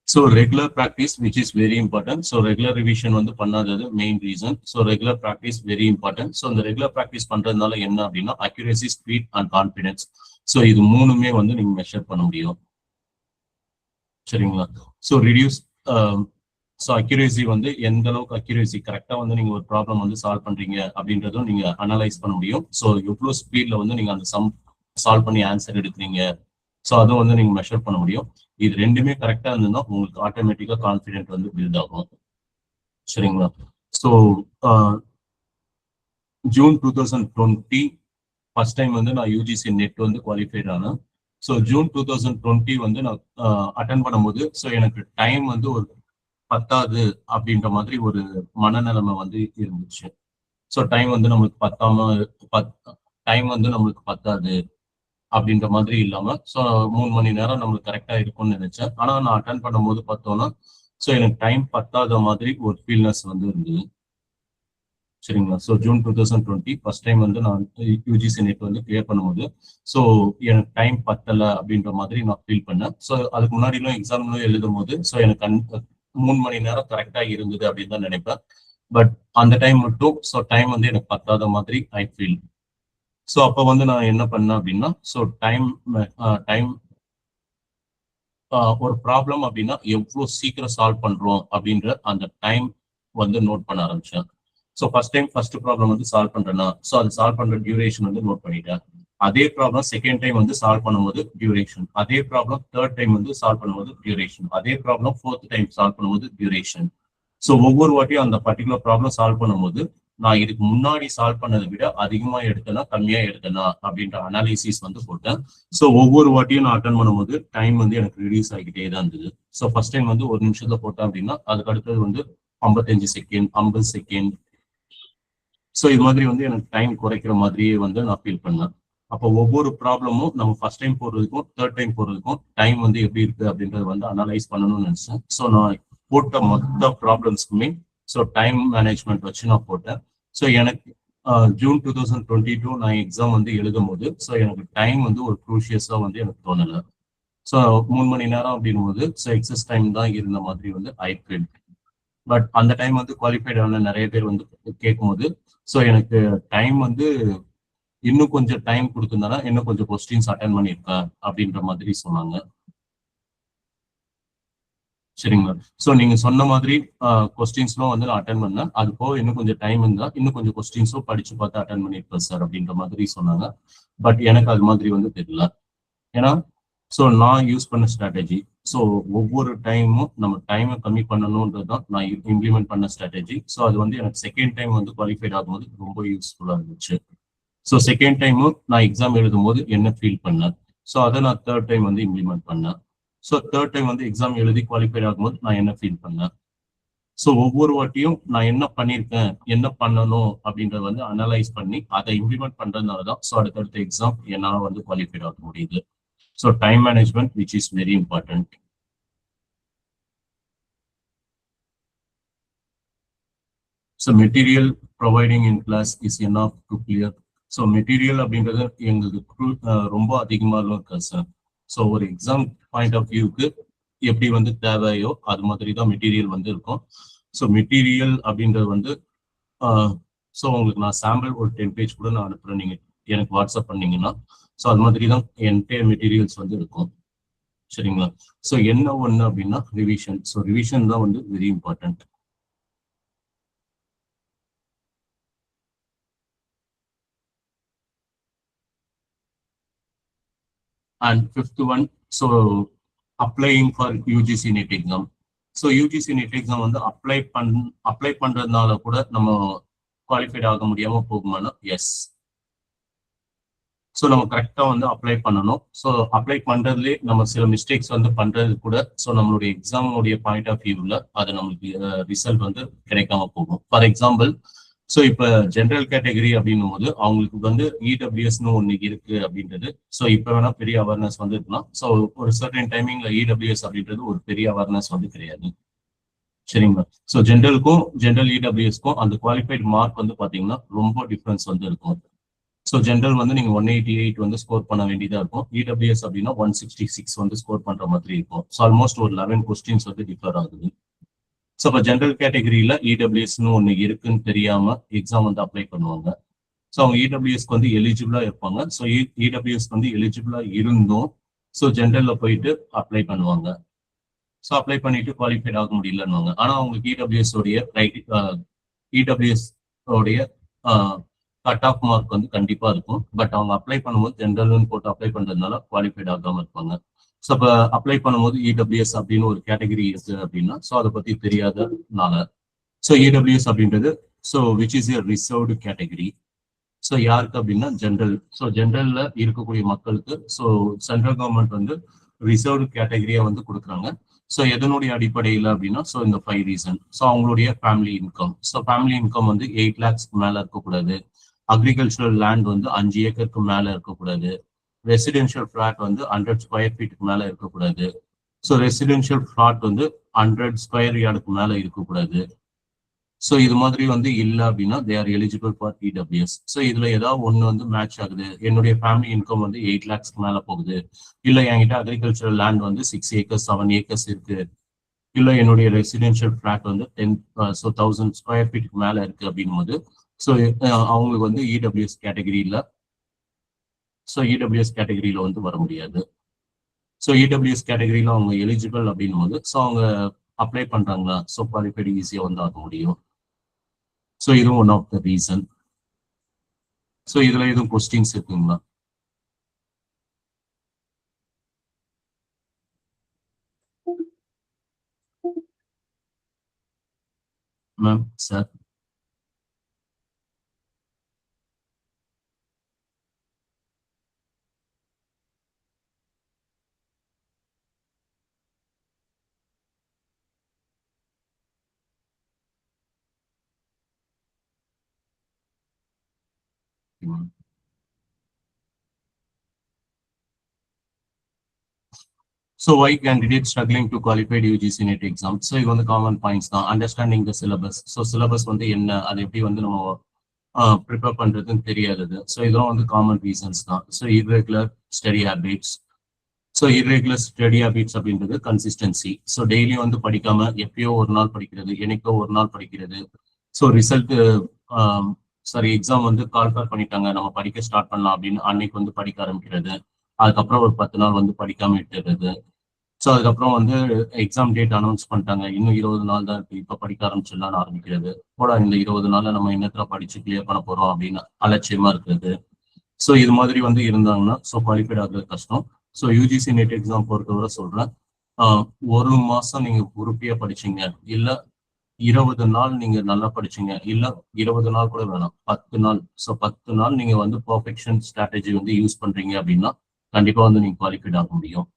So regular practice which is very important. So regular revision வந்து பண்ணாதது main reason. So regular practice very important. So இந்த ரெகுலர் ப்ராக்டிஸ் பண்றதுனால என்ன அப்படின்னா accuracy, speed and confidence. So இது மூணுமே வந்து நீங்க மெஷர் பண்ண முடியும். சரிங்களா? ஸோ ரிடியூஸ் ஸோ அக்யூரேசி வந்து எந்த அளவுக்கு அக்யூரேசி கரெக்டாக வந்து நீங்க ஒரு ப்ராப்ளம் வந்து சால்வ் பண்றீங்க அப்படின்றதும் நீங்க அனலைஸ் பண்ண முடியும். ஸோ எவ்வளோ ஸ்பீட்ல வந்து நீங்க அந்த சம் சால்வ் பண்ணி ஆன்சர் எடுக்கிறீங்க, ஸோ அதுவும் வந்து நீங்க மெஷர் பண்ண முடியும். இது ரெண்டுமே கரெக்டா இருந்ததுன்னா உங்களுக்கு ஆட்டோமேட்டிக்கா கான்ஃபிடென்ட் வந்து பில்ட் ஆகும். சரிங்களா? ஸோ ஜூன் 2020 ஃபர்ஸ்ட் டைம் வந்து நான் யூஜிசி நெட் வந்து குவாலிஃபைட் ஆனேன். ஸோ ஜூன் 2020 வந்து நான் அட்டன் பண்ணும்போது ஸோ எனக்கு டைம் வந்து ஒரு பத்தாது அப்படின்ற மாதிரி ஒரு மனநிலைமை வந்து இருந்துச்சு. ஸோ டைம் வந்து நம்மளுக்கு டைம் வந்து நம்மளுக்கு பத்தாது அப்படின்ற மாதிரி இல்லாம ஸோ 3 மணி நேரம் நம்மளுக்கு கரெக்டா இருக்கும்னு நினைச்சேன். ஆனா நான் அட்டன் பண்ணும்போது பார்த்தோம்னா ஸோ எனக்கு டைம் பத்தாத மாதிரி ஒரு ஃபீல்னஸ் வந்து இருந்தது. சரிங்களா? ஸோ ஜூன் 2020 ஃபர்ஸ்ட் டைம் வந்து நான் யூஜிசி நெட் வந்து கிளியர் பண்ணும்போது ஸோ எனக்கு டைம் பத்தலை அப்படின்ற மாதிரி நான் ஃபீல் பண்ணேன். ஸோ அதுக்கு முன்னாடிலாம் எக்ஸாம்லாம் எழுதும் போது ஸோ எனக்கு 3 மணி நேரம் கரெக்டா இருந்தது அப்படின்னு தான் நினைப்பேன். பட் அந்த டைம் மட்டும் ஸோ டைம் வந்து எனக்கு பத்தாத மாதிரி ஐ ஃபீல். ஸோ அப்போ வந்து நான் என்ன பண்ணேன் அப்படின்னா ஸோ டைம் ஒரு ப்ராப்ளம் அப்படின்னா எவ்வளோ சீக்கிரம் சால்வ் பண்றோம் அப்படின்ற அந்த டைம் வந்து நோட் பண்ண ஆரம்பிச்சேன். ஸோ ஃபர்ஸ்ட் ப்ராப்ளம் வந்து சால்வ் பண்றேன்னா ஸோ அது சால்வ் பண்ற டியூரேஷன் வந்து நோட் பண்ணிட்டேன். அதே ப்ராப்ளம் செகண்ட் டைம் வந்து சால்வ் பண்ணும்போது டியூரேஷன், அதே ப்ராப்ளம் தேர்ட் டைம் வந்து சால்வ் பண்ணும்போது டியூரேஷன், அதே ப்ராப்ளம் ஃபோர்த் டைம் சால்வ் பண்ணும்போது டியூரேஷன். ஸோ ஒவ்வொரு வாட்டியும் அந்த பர்டிகுலர் ப்ராப்ளம் சால்வ் பண்ணும்போது நான் இதுக்கு முன்னாடி சால்வ் பண்ணதை விட அதிகமா எடுத்தேனா கம்மியா எடுத்தேனா அப்படின்ற அனாலிசிஸ் வந்து போட்டேன். ஸோ ஒவ்வொரு வாட்டியும் நான் அட்டன் பண்ணும்போது டைம் வந்து எனக்கு ரிடியூஸ் ஆகிட்டே தான் இருந்தது. ஸோ ஃபர்ஸ்ட் டைம் வந்து 1 நிமிஷத்துல போட்டேன் அப்படின்னா அதுக்கு அடுத்தது வந்து 55 செகண்ட், 50 செகண்ட். ஸோ இது மாதிரி வந்து எனக்கு டைம் குறைக்கிற மாதிரியே வந்து நான் ஃபீல் பண்ணேன். அப்போ ஒவ்வொரு ப்ராப்ளமும் நம்ம ஃபர்ஸ்ட் டைம் போடுறதுக்கும் தேர்ட் டைம் போடுறதுக்கும் டைம் வந்து எப்படி இருக்கு அப்படின்றத வந்து அனலைஸ் பண்ணணும்னு நினைச்சேன். ஸோ நான் போட்ட மொத்த ப்ராப்ளம்ஸ்க்குமே ஸோ டைம் மேனேஜ்மெண்ட் வச்சு நான் போட்டேன். ஸோ எனக்கு ஜூன் 2022 நான் எக்ஸாம் வந்து எழுதும் போது ஸோ எனக்கு டைம் வந்து ஒரு க்ரூஷியஸா வந்து எனக்கு தோணலை. ஸோ 3 மணி நேரம் அப்படின் போது ஸோ எக்ஸஸ் டைம் தான் இருந்த மாதிரி வந்து ஐ ஃபீல். பட் அந்த டைம் வந்து குவாலிஃபைட் ஆன நிறைய பேர் வந்து கேட்கும்போது ஸோ எனக்கு டைம் வந்து இன்னும் கொஞ்சம் டைம் கொடுத்துருந்தா இன்னும் கொஞ்சம் கொஸ்டின்ஸ் அட்டன் பண்ணியிருக்கேன் அப்படின்ற மாதிரி சொன்னாங்க. சரிங்களா? ஸோ நீங்க சொன்ன மாதிரி கொஸ்டின்ஸ்லாம் வந்து நான் அட்டன் பண்ணேன். அது போக இன்னும் கொஞ்சம் டைம் இருந்தா இன்னும் கொஞ்சம் கொஸ்டின்ஸும் படிச்சு பார்த்து அட்டன் பண்ணியிருப்பேன் சார் அப்படின்ற மாதிரி சொன்னாங்க. பட் எனக்கு அது மாதிரி வந்து தெரியல. ஏன்னா ஸோ நான் யூஸ் பண்ண ஸ்ட்ராட்டஜி, ஸோ ஒவ்வொரு டைமும் நம்ம டைமை கம்மி பண்ணணுன்றது தான் நான் இம்ப்ளிமெண்ட் பண்ண ஸ்ட்ராட்டஜி. ஸோ அது வந்து எனக்கு செகண்ட் டைம் வந்து குவாலிஃபைட் ஆகும்போது ரொம்ப யூஸ்ஃபுல்லாக இருந்துச்சு. ஸோ செகண்ட் டைமும் நான் எக்ஸாம் எழுதும் போது என்ன ஃபீல் பண்ணேன், ஸோ அதை நான் தேர்ட் டைம் வந்து இம்ப்ளிமெண்ட் பண்ணேன். ஸோ தேர்ட் டைம் வந்து எக்ஸாம் எழுதி குவாலிஃபைட் ஆகும்போது நான் என்ன ஃபீல் பண்ணேன், ஸோ ஒவ்வொரு வாட்டியும் நான் என்ன பண்ணியிருக்கேன், என்ன பண்ணணும் அப்படின்றத வந்து அனலைஸ் பண்ணி அதை இம்ப்ளிமெண்ட் பண்றதுனால தான் ஸோ அடுத்தடுத்த எக்ஸாம் என்னால் வந்து குவாலிஃபைட் ஆக முடியுது. So time management which is very important. So material providing in class is enough to clear. So material அப்படின்றது எங்களுக்கு ரொம்ப அதிகமாக இருக்காது சார். ஸோ ஒரு எக்ஸாம் பாயிண்ட் ஆஃப் வியூக்கு எப்படி வந்து தேவையோ அது மாதிரி தான் மெட்டீரியல் வந்து இருக்கும். ஸோ மெட்டீரியல் அப்படின்றது வந்து ஸோ உங்களுக்கு நான் சாம்பிள் ஒரு 10 பேஜ் கூட நான் அனுப்புகிறேன், நீங்கள் எனக்கு வாட்ஸ்அப் பண்ணீங்கன்னா. ஸோ அது மாதிரி தான் என்டையர் மெட்டீரியல்ஸ் வந்து இருக்கும். சரிங்களா? ஸோ என்ன ஒன்று அப்படின்னா ரிவிஷன். ஸோ ரிவிஷன் தான் வந்து very important. And fifth one, so applying for UGC NET exam. So UGC NET exam வந்து அப்ளை பண்றதுனால கூட நம்ம குவாலிஃபைட் ஆக முடியாம போகுமானா எஸ். ஸோ நம்ம கரெக்டாக வந்து அப்ளை பண்ணணும். ஸோ அப்ளை பண்றதுலேயே நம்ம சில மிஸ்டேக்ஸ் வந்து பண்றது கூட ஸோ நம்மளுடைய எக்ஸாமுடைய பாயிண்ட் ஆஃப் வியூவில் அது நம்மளுக்கு ரிசல்ட் வந்து கிடைக்காம போகும். ஃபார் எக்ஸாம்பிள், ஸோ இப்போ ஜென்ரல் கேட்டகரி அப்படின்னும் போது அவங்களுக்கு வந்து இடபிள்யூஎஸ்னு ஒன்று இருக்கு அப்படின்றது ஸோ இப்போ வேணா பெரிய அவேர்னஸ் வந்து இருக்கலாம். ஸோ ஒரு சர்டன் டைமிங்ல இடபிள்யூஎஸ் அப்படின்றது ஒரு பெரிய அவேர்னஸ் வந்து கிடையாது. சரிங்களா? ஸோ ஜென்ரல் இடபிள்யூஎஸ்க்கும் அந்த குவாலிஃபைட் மார்க் வந்து பார்த்தீங்கன்னா ரொம்ப டிஃப்ரென்ஸ் வந்து இருக்கும். ஸோ ஜென்ரல் வந்து நீங்க 188 வந்து ஸ்கோர் பண்ண வேண்டியதா இருக்கும். இடபிள்யூஎஸ் அப்படின்னா 166 வந்து ஸ்கோர் பண்ற மாதிரி இருக்கும். ஸோ ஆல்மோஸ்ட் ஒரு 11 கொஸ்டின்ஸ் வந்து டிஃபர் ஆகுது. ஸோ இப்போ ஜென்ரல் கேட்டகரியில இடபிள்யூஎஸ்னு ஒன்று இருக்குன்னு தெரியாம எக்ஸாம் வந்து அப்ளை பண்ணுவாங்க. ஸோ அவங்க இடபிள்யூஎஸ்க்கு வந்து எலிஜிபிளா இருப்பாங்க. ஸோ இடபிள்யூஎஸ்க்கு வந்து எலிஜிபிளா இருந்தும் ஸோ ஜென்ரல்ல போயிட்டு அப்ளை பண்ணுவாங்க. ஸோ அப்ளை பண்ணிட்டு குவாலிஃபைட் ஆக முடியலன்னுவாங்க. ஆனால் அவங்களுக்கு இடபிள்யூஎஸ் உடைய கட் ஆஃப் மார்க் வந்து கண்டிப்பா இருக்கும். பட் அவங்க அப்ளை பண்ணும்போது ஜென்ரல்னு போட்டு அப்ளை பண்றதுனால குவாலிஃபைட் ஆகாம இருப்பாங்க. ஸோ இப்போ அப்ளை பண்ணும்போது இடபிள்யூஎஸ் அப்படின்னு ஒரு கேட்டகரி இருக்கு அப்படின்னா ஸோ அதை பத்தி தெரியாதனால ஸோ இடபிள்யூஎஸ் அப்படின்றது so which is A reserved category. So யாருக்கு அப்படின்னா ஜென்ரல். ஸோ ஜென்ரல்ல இருக்கக்கூடிய மக்களுக்கு ஸோ சென்ட்ரல் கவர்மெண்ட் வந்து ரிசர்வ்டு கேட்டகரியா வந்து கொடுக்குறாங்க. ஸோ எதனுடைய அடிப்படையில் அப்படின்னா ஸோ இந்த 5 ரீசன். ஸோ அவங்களுடைய family income. So family income வந்து 8 lakhs மேல இருக்கக்கூடாது. அக்ரிகல்ச்சரல் லேண்ட் வந்து 5 ஏக்கருக்கு மேல இருக்கக்கூடாது. ரெசிடென்ஷியல் ஃபிளாட் வந்து 100 ஸ்கொயர் ஃபீட்டுக்கு மேல இருக்கக்கூடாது. ஸோ ரெசிடென்ஷியல் ஃபிளாட் வந்து 100 ஸ்கொயர் யார்டுக்கு மேல இருக்கக்கூடாது. ஸோ இது மாதிரி வந்து இல்லை அப்படின்னா they are eligible for EWS. So இதுல ஏதாவது ஒன்று வந்து மேட்ச் ஆகுது, என்னுடைய ஃபேமிலி இன்கம் வந்து 8 lakhs மேல போகுது, இல்லை என்கிட்ட அக்ரிகல்ச்சரல் லேண்ட் வந்து 6 acres 7 acres இருக்கு, இல்லை என்னுடைய ரெசிடென்ஷியல் ஃபிளாட் வந்து 1000 ஸ்கொயர் ஃபீட்டுக்கு மேல இருக்கு அப்படின் போது ஸோ அவங்களுக்கு வந்து இடபிள்யூஎஸ் கேட்டகரியில வந்து வர முடியாது. ஸோ இடபிள்யூஎஸ் கேட்டகரியில அவங்க எலிஜிபிள் அப்படின் போது ஸோ அவங்க அப்ளை பண்றாங்களா ஸோ குவாலிஃபைடு ஈஸியா வந்து ஆக முடியும். ஸோ இதுவும் one of the reason. So இதுல எதுவும் கொஸ்டின்ஸ் இருக்குங்களா ma'am? Sir So why candidates struggling to qualify UGC NET exam? So இது வந்து காமன் பாயிண்ட்ஸ் தான். Understanding the syllabus. So syllabus வந்து என்ன, அது எப்படி வந்து நம்ம ப்ரிப்பேர் பண்றதுன்னு தெரியாதது. ஸோ இதெல்லாம் வந்து காமன் ரீசன்ஸ் தான். So irregular study habits, so irregular study habits அப்படின்றது கன்சிஸ்டன்சி. ஸோ டெய்லியும் வந்து படிக்காம எப்பயோ ஒரு நாள் படிக்கிறது, என்னைக்கோ ஒரு நாள் படிக்கிறது. ஸோ ரிசல்ட் சாரி எக்ஸாம் வந்து கால்ஃபர் பண்ணிட்டாங்க, நம்ம படிக்க ஸ்டார்ட் பண்ணலாம் அப்படின்னு அன்னைக்கு வந்து படிக்க ஆரம்பிக்கிறது. அதுக்கப்புறம் ஒரு 10 நாள் வந்து படிக்காம விட்டுறது. ஸோ அதுக்கப்புறம் வந்து எக்ஸாம் டேட் அனௌன்ஸ் பண்ணிட்டாங்க, இன்னும் 20 நாள் தான் இருக்கு, இப்போ படிக்க ஆரம்பிச்சிடலாம்னு ஆரம்பிக்கிறது. கூட இந்த 20 நாள்ல நம்ம என்னத்துல படிச்சு கிளியர் பண்ண போறோம் அப்படின்னு அலட்சியமா இருக்கிறது. ஸோ இது மாதிரி வந்து இருந்தாங்கன்னா ஸோ குவாலிஃபைட் ஆகுறது கஷ்டம். ஸோ யூஜிசி நெட் எக்ஸாம் பொறுத்தவரை சொல்றேன், ஒரு மாசம் நீங்க உறுப்பியா படிச்சீங்க, இல்ல 20 நாள் நீங்க நல்லா படிச்சீங்க, இல்ல 20 நாள் கூட வேணாம், 10 நாள். ஸோ 10 நாள் நீங்க வந்து பர்ஃபெக்ஷன் ஸ்ட்ராட்டஜி வந்து யூஸ் பண்றீங்க அப்படின்னா கண்டிப்பா வந்து நீங்க குவாலிஃபைட் ஆக முடியும்.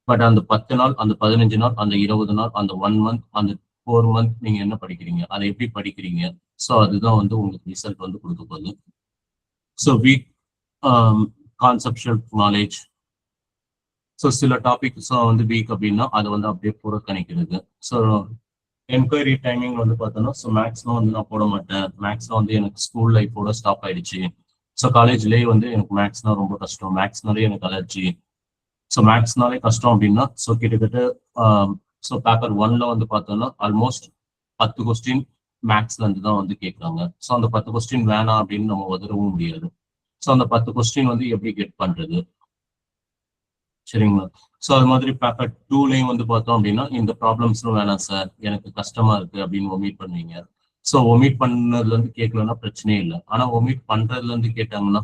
பட் அந்த 10 நாள், அந்த 15 நாள், அந்த 20 நாள், அந்த 1 மந்த், அந்த 4 மந்த் நீங்க என்ன படிக்கிறீங்க, அதை எப்படி படிக்கிறீங்க, ஸோ அதுதான் வந்து உங்களுக்கு ரிசல்ட் வந்து கொடுக்க போகுது. So week conceptual knowledge. So சில டாபிக்ஸ் வந்து வீக் அப்படின்னா அதை வந்து அப்படியே புறக்கணிக்கிறது. ஸோ என்கொயரி டைமிங் வந்து பார்த்தோன்னா, ஸோ மேக்ஸ்லாம் வந்து நான் போட மாட்டேன், மேக்ஸ்லாம் வந்து எனக்கு ஸ்கூல் லைஃபோட ஸ்டாப் ஆயிடுச்சு. ஸோ காலேஜ்லேயே வந்து எனக்கு மேக்ஸ்னா ரொம்ப கஷ்டம், மேக்ஸ்னாலே எனக்கு அலர்ஜி. ஸோ மேக்ஸ்னாலே கஷ்டம் அப்படின்னா ஸோ கிட்டத்தட்ட ஸோ பேப்பர் 1ல வந்து பார்த்தோம்னா ஆல்மோஸ்ட் 10 கொஸ்டின் மேக்ஸ்ல இருந்து தான் வந்து கேட்குறாங்க. ஸோ அந்த 10 கொஸ்டின் வேணாம் அப்படின்னு நம்ம உதறவும் முடியாது. ஸோ அந்த 10 கொஸ்டின் வந்து எப்படி கெட் பண்றது, சரிங்களா? ஸோ அது மாதிரி பேப்பர் 2லையும் வந்து பார்த்தோம் அப்படின்னா இந்த ப்ராப்ளம்ஸ்லாம் வேணாம் சார், எனக்கு கஷ்டமா இருக்கு அப்படின்னு ஒமிட் பண்ணுவீங்க. ஸோ ஒமிட் பண்ணதுல இருந்து கேட்கலன்னா பிரச்சனையே இல்லை. ஆனா ஒமிட் பண்றதுல இருந்து கேட்டாங்கன்னா,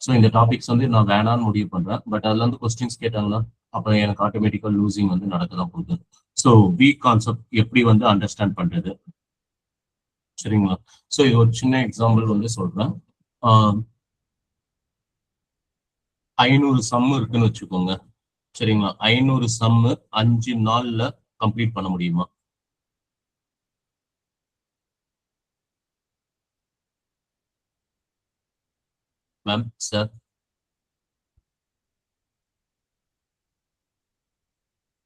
ஸோ இந்த டாபிக்ஸ் வந்து நான் வேணான்னு முடிவு பண்றேன், பட் அதுல இருந்து கொஸ்டின்ஸ் கேட்டாங்கன்னா அப்போ எனக்கு ஆட்டோமேட்டிக்கா லூசிங் வந்து நடக்கதான் போகுது. ஸோ வீக் கான்செப்ட் எப்படி வந்து அண்டர்ஸ்டாண்ட் பண்றது, சரிங்களா? ஸோ இது ஒரு சின்ன எக்ஸாம்பிள் வந்து சொல்றேன். 500 சம் இருக்குன்னு வச்சுக்கோங்க, சரிங்களா? 500 சம் 5 நாள்ல கம்ப்ளீட் பண்ண முடியுமா? மேம் சார்,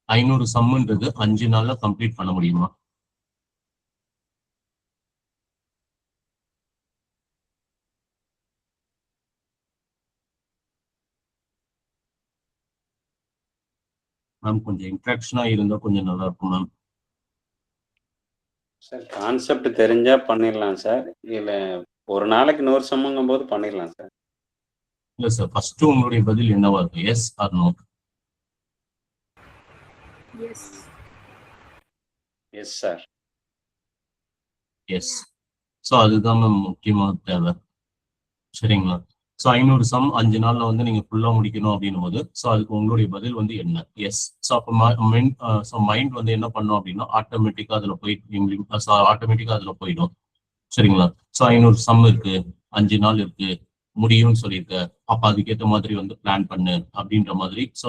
500 சம்ன்றது 5 நாள்ல கம்ப்ளீட் பண்ண முடியுமா? மேம் கொஞ்சம் இன்ட்ராக்ஷனா இருந்தா கொஞ்சம் நல்லா இருக்கும் மேம். சார் கான்செப்ட் தெரிஞ்சா பண்ணிடலாம் சார், இல்ல ஒரு நாளைக்கு 100 சம்முங்கும் போது பண்ணிடலாம் சார். இல்ல சார், ஃபர்ஸ்ட் உங்களுடைய பதில் என்னவா இருக்கு, yes or no? Yes. Yes sir. Yes. So அதுதான் மேம் முக்கியமான தேவை, சரிங்களா? ஸோ 500 சம் 5 நாள்ல வந்து நீங்க ஃபுல்லா முடிக்கணும் அப்படின்னும் போது ஸோ அதுக்கு உங்களுடைய பதில் வந்து என்ன, எஸ். ஸோ அப்போ மைண்ட் வந்து என்ன பண்ணும் அப்படின்னா ஆட்டோமேட்டிக்கா அதுல ஆட்டோமேட்டிக்கா அதுல போயிடும், சரிங்களா? ஸோ 500 சம் இருக்கு, 5 நாள் இருக்கு, முடியும்னு சொல்லியிருக்க, அப்ப அதுக்கேற்ற மாதிரி வந்து பிளான் பண்ணு அப்படின்ற மாதிரி ஸோ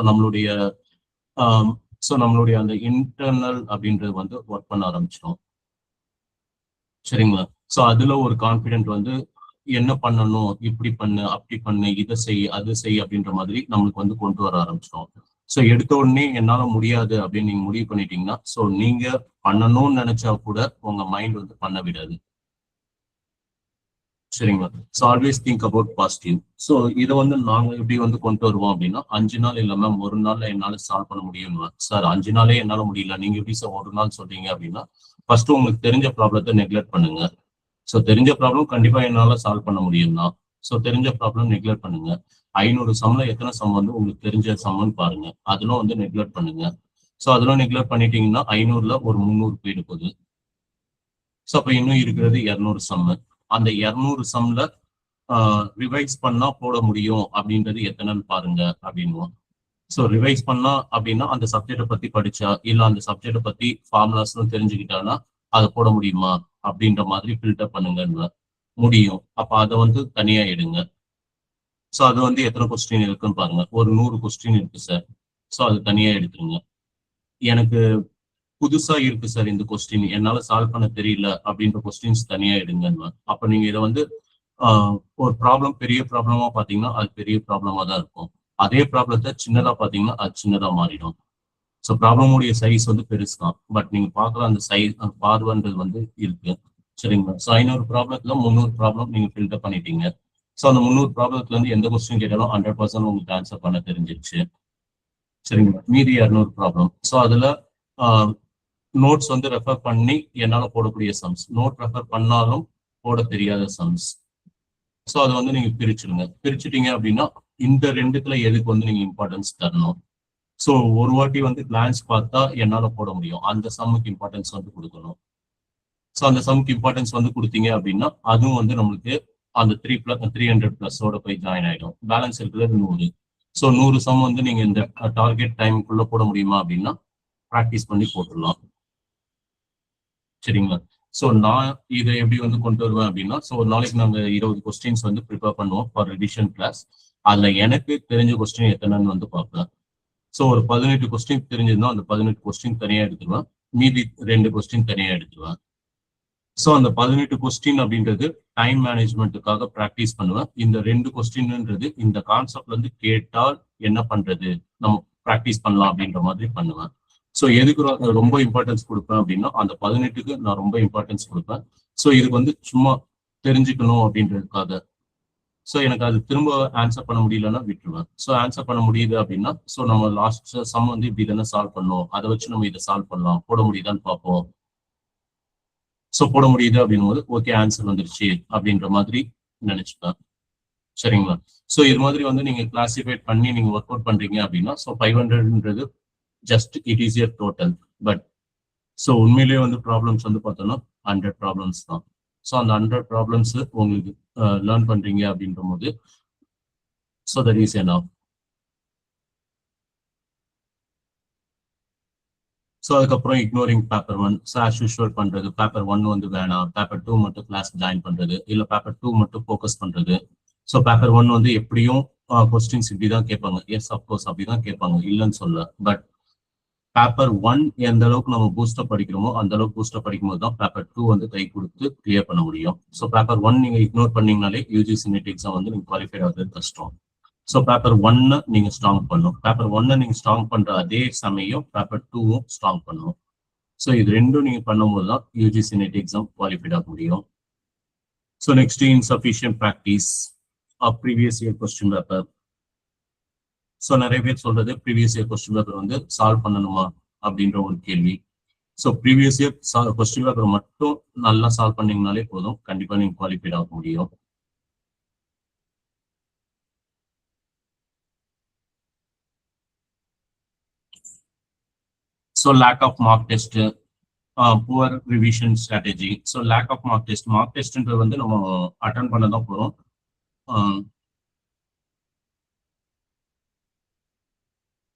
நம்மளுடைய அந்த இன்டர்னல் அப்படின்றது வந்து ஒர்க் பண்ண ஆரம்பிச்சிடும், சரிங்களா? ஸோ அதுல ஒரு கான்ஃபிடென்ட் வந்து என்ன பண்ணணும், இப்படி பண்ணு, அப்படி பண்ணு, இதை செய், அது செய் அப்படின்ற மாதிரி நம்மளுக்கு வந்து கொண்டு வர ஆரம்பிச்சிடும். ஸோ எடுத்த உடனே என்னால முடியாது அப்படின்னு நீங்க முடிவு பண்ணிட்டீங்கன்னா ஸோ நீங்க பண்ணணும்னு நினைச்சா கூட உங்க மைண்ட் வந்து பண்ண விடாது, சரிங்களா? So always think about positive. So இதை வந்து நாங்க எப்படி வந்து கொண்டு வருவோம் அப்படின்னா 5 நாள் இல்லாம ஒரு நாள்ல என்னால சால்வ் பண்ண முடியும் சார். 5 நாளே என்னால முடியல, நீங்க எப்படி சார் ஒரு நாள் சொல்றீங்க அப்படின்னா ஃபர்ஸ்ட் உங்களுக்கு தெரிஞ்ச ப்ராப்ளத்தை நெக்லெக்ட் பண்ணுங்க. ஸோ தெரிஞ்ச ப்ராப்ளம் கண்டிப்பா என்னால சால்வ் பண்ண முடியும்னா ஸோ தெரிஞ்ச ப்ராப்ளம் நெக்லெக்ட் பண்ணுங்க. 500 சம்ல எத்தனை சம் வந்து உங்களுக்கு தெரிஞ்ச சம்னு பாருங்க, அதெல்லாம் வந்து நெக்லெக்ட் பண்ணுங்க. ஸோ அதெல்லாம் நெக்லெக்ட் பண்ணிட்டீங்கன்னா 500ல ஒரு 300 போயிட்டு போகுது. ஸோ அப்ப இன்னும் இருக்கிறது 200 சம். அந்த 200 சம்ல ரிவைஸ் பண்ணா போட முடியும் அப்படின்றது எத்தனைன்னு பாருங்க அப்படின்னுவோம். ஸோ ரிவைஸ் பண்ணா அப்படின்னா அந்த சப்ஜெக்டை பத்தி படிச்சா இல்ல அந்த சப்ஜெக்டை பத்தி ஃபார்முலாஸ்லாம் தெரிஞ்சுக்கிட்டானா அதை போட முடியுமா அப்படின்ற மாதிரி ஃபில்டர் பண்ணுங்க. முடியும், அப்ப அதை வந்து தனியா எடுங்க. ஸோ அது வந்து எத்தனை கொஸ்டின் இருக்குன்னு பாருங்க, ஒரு 100 கொஸ்டின் இருக்கு சார். ஸோ அது தனியா எடுத்துருங்க. எனக்கு புதுசா இருக்கு சார் இந்த கொஸ்டின், என்னால சால்வ் பண்ண தெரியல அப்படின்ற கொஸ்டின்ஸ் தனியா எடுங்க. அப்ப நீங்க இதை வந்து ஒரு ப்ராப்ளம் பெரிய ப்ராப்ளமா பாத்தீங்கன்னா அது பெரிய ப்ராப்ளமா தான் இருக்கும், அதே ப்ராப்ளத்தை சின்னதா பாத்தீங்கன்னா அது சின்னதா மாறிடும். ஸோ ப்ராப்ளமுடைய சைஸ் வந்து பெருசு தான், பட் நீங்க பாக்குற அந்த சைஸ் பார்வைன்றது வந்து இருக்கு, சரிங்களா? ஸோ 500 ப்ராப்ளத்துல 300 ப்ராப்ளம் நீங்க ஃபில்டர் பண்ணிட்டீங்க. ஸோ அந்த 300 ப்ராப்ளத்துல இருந்து எந்த கொஸ்டின் கேட்டாலும் 100% உங்களுக்கு ஆன்சர் பண்ண தெரிஞ்சிருச்சு. சரிங்களா? மீதி 200 ப்ராப்ளம். ஸோ அதுல நோட்ஸ் வந்து ரெஃபர் பண்ணி என்னால போடக்கூடிய சம்ஸ், நோட் ரெஃபர் பண்ணாலும் போட தெரியாத சம்ஸ். ஸோ அதை வந்து நீங்க பிரிச்சுடுங்க. பிரிச்சுட்டீங்க அப்படின்னா இந்த ரெண்டுத்துல எதுக்கு வந்து நீங்க இம்பார்ட்டன்ஸ் தரணும். ஸோ ஒரு வாட்டி வந்து கிளான்ஸ் பார்த்தா என்னால போட முடியும், அந்த சம்முக்கு இம்பார்ட்டன்ஸ் வந்து கொடுக்கணும். ஸோ அந்த சம்முக்கு இம்பார்ட்டன்ஸ் வந்து கொடுத்தீங்க அப்படின்னா அதுவும் வந்து நம்மளுக்கு அந்த 300+ போய் ஜாயின் ஆயிடும். பேலன்ஸ் இருக்கிறது 100. ஸோ 100 சம் வந்து நீங்க இந்த டார்கெட் டைமுக்குள்ள போட முடியுமா அப்படின்னா ப்ராக்டிஸ் பண்ணி போட்டுடலாம். சரிங்களா? ஸோ நான் இதை எப்படி வந்து கொண்டு வருவேன் அப்படின்னா, ஸோ ஒரு நாளைக்கு நாங்கள் 20 கொஸ்டின்ஸ் வந்து ப்ரிப்பேர் பண்ணுவோம் ஃபார் ரிவிஷன் கிளாஸ். அதில் எனக்கு தெரிஞ்ச கொஸ்டின் எத்தனைன்னு வந்து பார்ப்பேன். ஸோ ஒரு 18 கொஸ்டின் தெரிஞ்சதுன்னா அந்த 18 கொஸ்டின் தனியாக எடுத்துருவேன், மீதி 2 கொஸ்டின் தனியாக எடுத்துருவேன். ஸோ அந்த 18 கொஸ்டின் அப்படின்றது டைம் மேனேஜ்மெண்ட்டுக்காக ப்ராக்டிஸ் பண்ணுவேன். இந்த 2 கொஸ்டின்ன்றது இந்த கான்செப்ட்ல இருந்து கேட்டால் என்ன பண்றது, நம்ம ப்ராக்டிஸ் பண்ணலாம் அப்படின்ற மாதிரி பண்ணுவேன். ஸோ எதுக்கு ரொம்ப இம்பார்ட்டன்ஸ் கொடுப்பேன் அப்படின்னா அந்த 18க்கு நான் ரொம்ப இம்பார்ட்டன்ஸ் கொடுப்பேன். ஸோ இதுக்கு வந்து சும்மா தெரிஞ்சுக்கணும் அப்படின்றதுக்காக. ஸோ எனக்கு அது திரும்ப ஆன்சர் பண்ண முடியலன்னா விட்டுருவேன். ஸோ ஆன்சர் பண்ண முடியுது அப்படின்னா ஸோ நம்ம லாஸ்ட் சம் வந்து இப்படி தானே சால்வ் பண்ணோம், அதை வச்சு நம்ம இதை சால்வ் பண்ணலாம், போட முடியுதான்னு பார்ப்போம். ஸோ போட முடியுது அப்படின்னும் போது ஓகே ஆன்சர் வந்துருச்சு அப்படின்ற மாதிரி நினைச்சுப்பேன். சரிங்களா? ஸோ இது மாதிரி வந்து நீங்க கிளாசிஃபைட் பண்ணி நீங்க ஒர்க் அவுட் பண்றீங்க அப்படின்னா ஸோ 500ன்றது just it is your total. But so உண்மையிலேயே வந்து ப்ராப்ளம்ஸ் வந்து பார்த்தோம்னா 100 ப்ராப்ளம்ஸ் தான். ஸோ அந்த 100 ப்ராப்ளம்ஸ் உங்களுக்கு லேர்ன் பண்றீங்க அப்படின்ற போது so that is enough. So அதுக்கப்புறம் ignoring paper 1. So as usual பண்றது, பேப்பர் 1 வந்து வேணாம், பேப்பர் 2 மட்டும் கிளாஸ் ஜாயின் பண்றது, இல்லை பேப்பர் 2 மட்டும் ஃபோக்கஸ் பண்றது. ஸோ பேப்பர் 1 வந்து எப்படியும் கொஸ்டின்ஸ் இப்படிதான் கேட்பாங்க. எஸ் அப்கோர்ஸ் அப்படிதான் கேட்பாங்க, இல்லைன்னு சொல்ல. பட் பேப்பர் 1 எந்த அளவுக்கு நம்ம பூஸ்டப் படிக்கிறோமோ அந்த அளவுக்கு பூஸ்டப் படிக்கும்போது தான் பேப்பர் 2 வந்து கை கொடுத்து கிளியர் பண்ண முடியும். ஸோ பேப்பர் 1 நீங்க இக்னோர் பண்ணீங்கனாலே யூஜிசி நெட் எக்ஸாம் வந்து நீங்க குவாலிஃபைட் ஆகுறது கஷ்டம். ஸோ பேப்பர் 1 நீங்க ஸ்ட்ராங் பண்ணும். பேப்பர் 1 நீங்க ஸ்ட்ராங் பண்ற அதே சமயம் பேப்பர் 2வும் ஸ்ட்ராங் பண்ணும். ஸோ இது ரெண்டும் நீங்க பண்ணும்போது தான் யூஜிசி நெட் எக்ஸாம் குவாலிஃபைட் ஆக முடியும். So next insufficient practice of previous year question paper. So நிறைய பேர் சொல்றது ப்ரீவியஸ் இயர் கொஸ்டின் பேப்பர் வந்து சால்வ் பண்ணணுமா அப்படின்ற ஒரு கேள்வி. So previous year question paper மட்டும் நல்லா சால்வ் பண்ணீங்கனாலே போதும், கண்டிப்பா நீங்க குவாலிஃபைட் ஆக முடியும். So lack of mock test, poor revision strategy. So lack of mock test வந்து நம்ம அட்டெண்ட் பண்ண தான் போறோம்.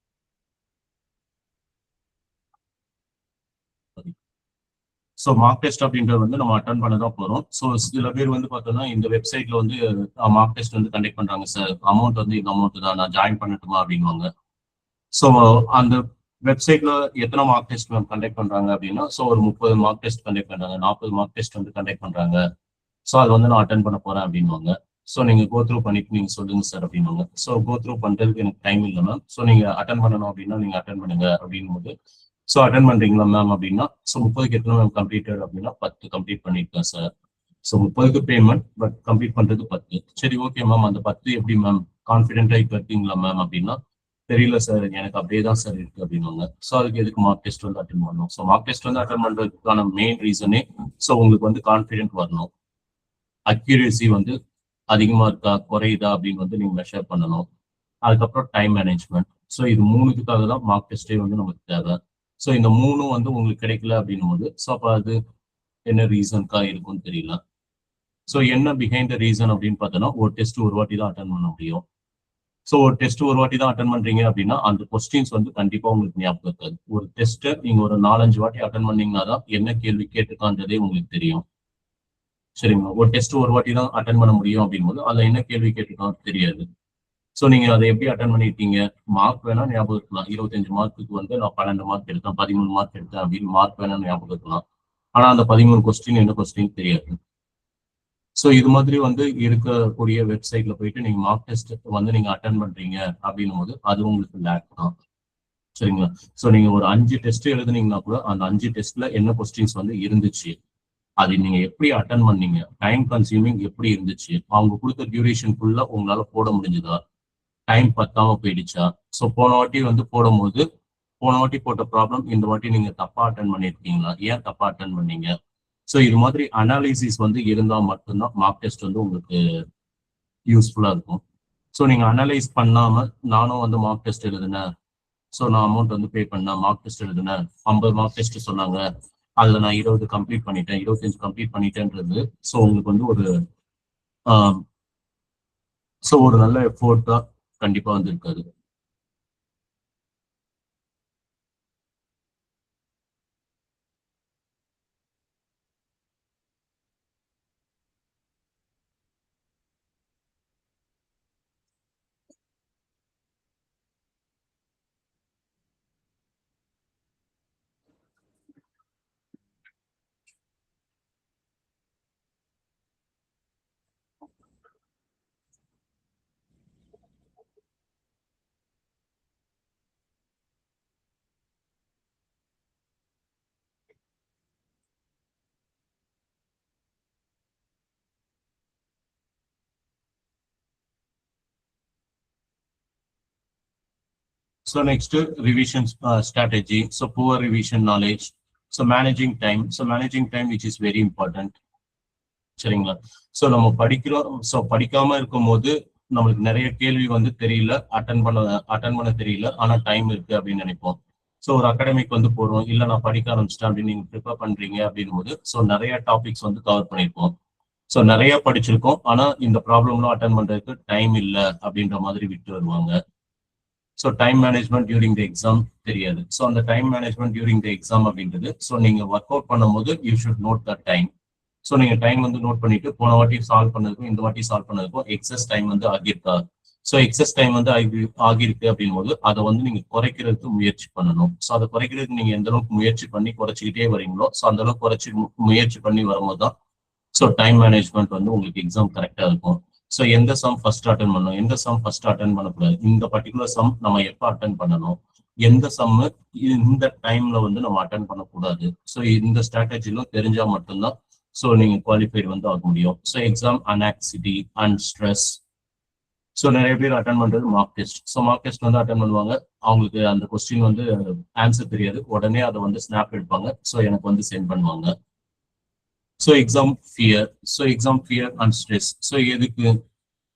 ஸோ மார்க் டெஸ்ட் அப்படின்றது வந்து நம்ம அட்டன் பண்ண தான் போறோம். ஸோ சில பேர் வந்து பார்த்தோம்னா இந்த வெப்சைட்ல வந்து மார்க் டெஸ்ட் வந்து கண்டக்ட் பண்றாங்க சார், அமௌண்ட் வந்து இந்த அமௌண்ட் தான், நான் ஜாயின் பண்ணட்டுமா அப்படின்வாங்க. ஸோ அந்த வெப்சைட்ல எத்தனை மார்க் டெஸ்ட் கண்டக்ட் பண்றாங்க அப்படின்னா ஸோ ஒரு 30 மார்க் டெஸ்ட் கண்டக்ட் பண்றாங்க, 40 மார்க் டெஸ்ட் வந்து கண்டக்ட் பண்றாங்க. ஸோ அது வந்து நான் அட்டன் பண்ண போறேன் அப்படின்வாங்க. ஸோ நீங்க கோ த்ரூ பண்ணிட்டு நீங்க சொல்லுங்க சார் அப்படின்வாங்க. ஸோ கோ த்ரூ பண்றதுக்கு எனக்கு டைம் இல்லை மேம், ஸோ நீங்க அட்டன் பண்ணணும் அப்படின்னா நீங்க அட்டன் பண்ணுங்க அப்படின் போது ஸோ அட்டன் பண்றீங்களா மேம் அப்படின்னா ஸோ 30க்கு எத்தனை மேம் கம்ப்ளீட்டட் அப்படின்னா 10 கம்ப்ளீட் பண்ணிருக்கேன் சார். ஸோ 30க்கு பேமெண்ட், பட் கம்ப்ளீட் பண்றது 10. சரி ஓகே மேம், அந்த 10 எப்படி மேம் கான்ஃபிடென்டா இப்போ இருக்கீங்களா மேம் அப்படின்னா தெரியல சார், எனக்கு அப்படியே தான் சார் இருக்கு அப்படின்வாங்க. ஸோ அதுக்கு எதுக்கு மார்க் டெஸ்ட் வந்து அட்டன் பண்ணணும். ஸோ மார்க் டெஸ்ட் வந்து அட்டன் பண்றதுக்கான மெயின் ரீசனே ஸோ உங்களுக்கு வந்து கான்ஃபிடென்ட் வரணும், அக்யூரேசி வந்து அதிகமா இருக்கா குறையுதா அப்படின்னு வந்து நீங்க மெஷர் பண்ணணும். அதுக்கப்புறம் டைம் மேனேஜ்மெண்ட். ஸோ இது 3த்துக்காக தான் மார்க் டெஸ்டே வந்து நமக்கு தேவை. ஸோ இந்த 3ம் வந்து உங்களுக்கு கிடைக்கல அப்படின்னும் போது ஸோ அப்போ அது என்ன ரீசனுக்கா இருக்கும்னு தெரியல. ஸோ என்ன பிஹைண்ட் த ரீசன் அப்படின்னு பார்த்தோன்னா ஒரு டெஸ்ட் ஒரு வாட்டி தான் அட்டன் பண்ண முடியும். ஸோ ஒரு டெஸ்ட் ஒரு வாட்டி தான் அட்டன் பண்றீங்க அப்படின்னா அந்த கொஸ்டின்ஸ் வந்து கண்டிப்பா உங்களுக்கு ஞாபகம் இருக்காது. ஒரு டெஸ்ட்டை நீங்க ஒரு 4-5 வாட்டி அட்டன் பண்ணீங்கன்னா தான் என்ன கேள்வி கேட்டுக்கான்றதே உங்களுக்கு தெரியும். சரிங்களா? ஒரு டெஸ்ட் ஒரு வாட்டி தான் அட்டன் பண்ண முடியும் அப்படின்போது அதில் என்ன கேள்வி கேட்டுக்கான்னு தெரியாது. ஸோ நீங்க அதை எப்படி அட்டன் பண்ணிட்டீங்க, மார்க் வேணா ஞாபகம் இருக்கலாம். 25 மார்க்குக்கு வந்து நான் 12 மார்க் எடுத்தேன், 13 மார்க் எடுத்தேன் அப்படின்னு மார்க் வேணா ஞாபகம் இருக்கலாம். ஆனா அந்த 13 கொஸ்டின் என்ன கொஸ்டின் தெரியாது. ஸோ இது மாதிரி வந்து இருக்கக்கூடிய வெப்சைட்ல போயிட்டு நீங்க மார்க் டெஸ்ட் வந்து நீங்க அட்டன் பண்றீங்க அப்படின்னும் போது அது உங்களுக்கு லேக் தான். சரிங்களா? ஸோ நீங்க ஒரு 5 டெஸ்ட் எழுதுனீங்கன்னா கூட அந்த 5 டெஸ்ட்ல என்ன கொஸ்டின்ஸ் வந்து இருந்துச்சு அது நீங்க எப்படி அட்டன் பண்ணீங்க, டைம் கன்சியூமிங் எப்படி இருந்துச்சு, அவங்க கொடுத்த டியூரேஷனுக்குள்ள உங்களால போட முடிஞ்சதா, டைம் பத்தாம போயிடுச்சா. ஸோ போன வாட்டி வந்து போடும்போது போன வாட்டி போட்ட ப்ராப்ளம் இந்த வாட்டி நீங்க தப்பா அட்டன் பண்ணிருக்கீங்களா, ஏன் தப்பா அட்டன் பண்ணீங்க. ஸோ இது மாதிரி அனாலிசிஸ் வந்து இருந்தால் மட்டும்தான் மார்க் டெஸ்ட் வந்து உங்களுக்கு யூஸ்ஃபுல்லா இருக்கும். ஸோ நீங்க அனலைஸ் பண்ணாம நானும் வந்து மார்க் டெஸ்ட் எழுதுனேன், ஸோ நான் அமௌண்ட் வந்து பே பண்ணேன், மார்க் டெஸ்ட் எழுதுனேன், 50 மார்க் டெஸ்ட் சொன்னாங்க, அதுல நான் 20 கம்ப்ளீட் பண்ணிட்டேன், 25 கம்ப்ளீட் பண்ணிட்டேன்றது ஸோ உங்களுக்கு வந்து ஒரு ஸோ ஒரு நல்ல எஃபோர்ட்டா கண்டிப்பா வந்து இருக்காது. So next, revision strategy. So poor revision knowledge. So managing time. So managing time, which is very important. சரிங்களா. ஸோ நம்ம படிக்கிறோம், ஸோ படிக்காம இருக்கும் போது நம்மளுக்கு நிறைய கேள்வி வந்து தெரியல, அட்டன் பண்ண தெரியல, ஆனா டைம் இருக்கு அப்படின்னு நினைப்போம். ஸோ ஒரு அகாடமிக் வந்து போறோம், இல்ல நான் படிக்க ஆரம்பிச்சிட்டேன் அப்படின்னு நீங்க ப்ரிப்பேர் பண்றீங்க அப்படின்னும் போது ஸோ நிறைய டாபிக்ஸ் வந்து கவர் பண்ணியிருப்போம், ஸோ நிறைய படிச்சிருக்கோம், ஆனா இந்த ப்ராப்ளம்லாம் அட்டன் பண்றதுக்கு டைம் இல்லை அப்படின்ற மாதிரி விட்டு வருவாங்க. So time management during the exam தெரியாது. ஸோ அந்த time management during the exam அப்படின்றது ஸோ நீங்க ஒர்க் அவுட் பண்ணும்போது you should note the time. So நீங்க டைம் வந்து நோட் பண்ணிட்டு போன வாட்டி சால்வ் பண்ணதுக்கும் இந்த வாட்டி சால்வ் பண்ணதுக்கும் எக்ஸஸ் டைம் வந்து ஆகியிருக்கா. ஸோ எக்ஸஸ் டைம் வந்து ஆகியிருக்கு அப்படின் போது அதை வந்து நீங்க குறைக்கிறதுக்கு முயற்சி பண்ணணும். ஸோ அதை குறைக்கிறதுக்கு நீங்க எந்த அளவுக்கு முயற்சி பண்ணி குறைச்சிக்கிட்டே வரீங்களோ ஸோ அந்த அளவுக்கு குறைச்சி முயற்சி பண்ணி வரும்போது தான் ஸோ டைம் மேனேஜ்மெண்ட் வந்து உங்களுக்கு எக்ஸாம் கரெக்டா இருக்கும். ஸோ எந்த சம் ஃபர்ஸ்ட் அட்டன் பண்ணணும், எந்த சம் ஃபர்ஸ்ட் அட்டன் பண்ணக்கூடாது, இந்த பர்டிகுலர் சம் நம்ம எப்போ அட்டன் பண்ணணும், எந்த சம்மு இந்த டைம்ல வந்து நம்ம அட்டன் பண்ணக்கூடாது. ஸோ இந்த ஸ்ட்ராட்டஜிலும் தெரிஞ்சா மட்டும்தான் ஸோ நீங்க குவாலிஃபைட் வந்து ஆக முடியும். So exam anxiety and stress. So நிறைய பேர் அட்டன் பண்றது mock test. So mock test வந்து அட்டன் பண்ணுவாங்க, அவங்களுக்கு அந்த கொஸ்டின் வந்து ஆன்சர் தெரியாது, உடனே அதை வந்து ஸ்னாப் எடுப்பாங்க, ஸோ எனக்கு வந்து சென்ட் பண்ணுவாங்க. So exam fear. So exam fear and stress. So எதுக்கு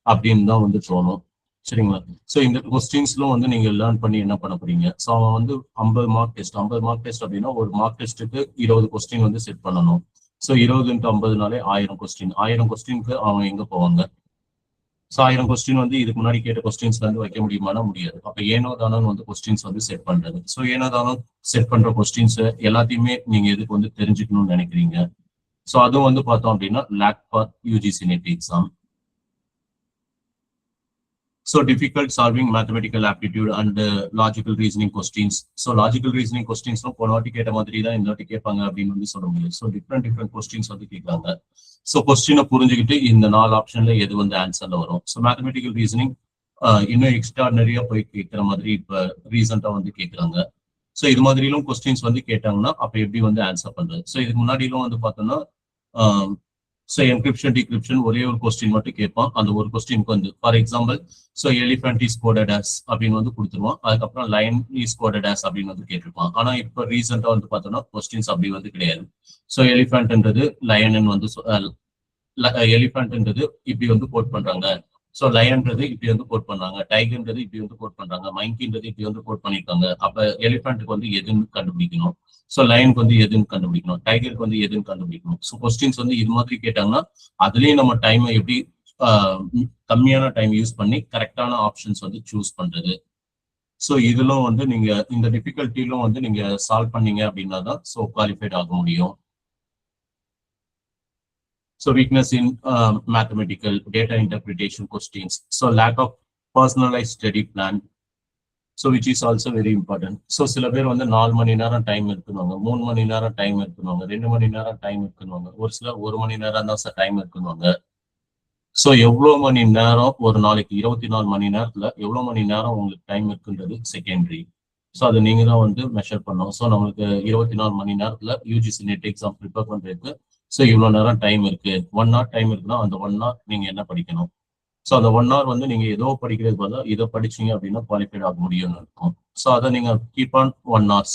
அப்படின்னு தான் வந்து தோணும், சரிங்களா. ஸோ இந்த கொஸ்டின்ஸ்லும் வந்து நீங்க லேர்ன் பண்ணி என்ன பண்ண போறீங்க. ஸோ அவன் வந்து 50 மார்க் டெஸ்ட் அப்படின்னா ஒரு மார்க் டெஸ்ட்டுக்கு 20 கொஸ்டின் வந்து செட் பண்ணணும். So 20 into 50 1000 question. 1000 கொஸ்டினுக்கு அவங்க எங்க போவாங்க. ஸோ 1000 கொஸ்டின் வந்து இதுக்கு முன்னாடி கேட்ட கொஸ்டின்ஸ்ல இருந்து வைக்க முடியுமானா முடியாது. அப்ப ஏனோ தானோ வந்து கொஸ்டின்ஸ் வந்து செட் பண்றது. ஸோ ஏனோ தானோ செட் பண்ற கொஸ்டின்ஸ் எல்லாத்தையுமே நீங்க எதுக்கு வந்து தெரிஞ்சுக்கணும்னு நினைக்கிறீங்க. ஸோ அதுவும் வந்து பார்த்தோம் அப்படின்னா lack for UGC net exam. So difficult solving mathematical aptitude and logical reasoning questions. So logical reasoning questions போன வாட்டி கேட்ட மாதிரி தான் இந்த வாட்டி கேட்பாங்க அப்படின்னு வந்து சொல்ல முடியாது. ஸோ டிஃப்ரெண்ட் கொஸ்டின்ஸ் வந்து கேட்கறாங்க. ஸோ கொஸ்டினை புரிஞ்சுக்கிட்டு இந்த 4 ஆப்ஷன்ல எது வந்து ஆன்சர்ல வரும். ஸோ மேத்தமெட்டிக்கல் ரீசனிங் இன்னும் எக்ஸ்ட்ரானரியா போய் கேட்கிற மாதிரி இப்ப ரீசெண்டா வந்து கேட்கறாங்க. ஸோ இது மாதிரிலும் கொஸ்டின்ஸ் வந்து கேட்டாங்கன்னா அப்ப எப்படி வந்து ஆன்சர் பண்றது. ஸோ இதுக்கு முன்னாடிலும் வந்து பார்த்தோம்னா ஸோ என்கிரிப்ஷன் டிகிரிப்ஷன் ஒரே ஒரு கொஸ்டின் மட்டும் கேட்பான். அந்த ஒரு கொஸ்டினுக்கு வந்து for example so elephant is coded as அப்படின்னு வந்து கொடுத்துருவான். அதுக்கப்புறம் லயன் இஸ் கோடட் ஆஸ் அப்படின்னு வந்து கேட்டிருப்பான். ஆனா இப்போ ரீசெண்டா வந்து பார்த்தோம்னா கொஸ்டின்ஸ் அப்படி வந்து கிடையாது. ஸோ எலிஃபென்ட்ன்றது லயன் வந்து எலிஃபென்ட்ன்றது இப்படி வந்து கோட் பண்றாங்க. ஸோ லயன்றது இப்படி வந்து கோட் பண்றாங்க, டைகர்ன்றது இப்படி வந்து கோட் பண்றாங்க, மைங்கின்றது இப்படி வந்து கோட் பண்ணிருக்காங்க. அப்ப எலிஃபென்ட்டுக்கு வந்து எதுன்னு கண்டுபிடிக்கணும், ஸோ லயனுக்கு வந்து எதுன்னு கண்டுபிடிக்கணும், டைகருக்கு வந்து எதுன்னு கண்டுபிடிக்கணும். ஸோ கொஸ்டின்ஸ் வந்து இது மாதிரி கேட்டாங்கன்னா அதுலயும் நம்ம டைமை எப்படி கம்மியான டைம் யூஸ் பண்ணி கரெக்டான ஆப்ஷன்ஸ் வந்து சூஸ் பண்றது. ஸோ இதுலும் வந்து நீங்க இந்த டிஃபிகல்ட்டிலும் வந்து நீங்க சால்வ் பண்ணீங்க அப்படின்னா தான் ஸோ குவாலிஃபைட் ஆக முடியும். So weakness in mathematical data interpretation questions. So lack of personalized study plan. So which is also very important. So சில பேர் வந்து 4 மணி நேரம் டைம் இருக்குவாங்க, 3 மணி நேரம் டைம் இருக்குவாங்க, 2 மணி நேரம் டைம் இருக்குவாங்க, ஒரு சிலர் 1 மணி நேரம் தான் சார் டைம் இருக்குவாங்க. ஸோ எவ்வளவு மணி நேரம் ஒரு நாளைக்கு 24 மணி நேரத்துல எவ்வளவு மணி நேரம் உங்களுக்கு டைம் இருக்குன்றது செகண்டரி. ஸோ அதை நீங்க தான் வந்து மெஷர் பண்ணணும். ஸோ நம்மளுக்கு 24 மணி நேரத்துல யூஜிசி நெட் எக்ஸாம் ப்ரிப்பேர் பண்றதுக்கு ஸோ இவ்வளோ நேரம் டைம் இருக்கு, 1 hour டைம் இருக்குன்னா அந்த 1 hour நீங்க என்ன படிக்கணும். ஸோ அந்த 1 hour வந்து நீங்க ஏதோ படிக்கிறது பதிலாக இதை படிச்சீங்க அப்படின்னா குவாலிஃபைட் ஆக முடியும்னு இருக்கும். ஸோ அதை நீங்க கீப் ஆன் 1 hour.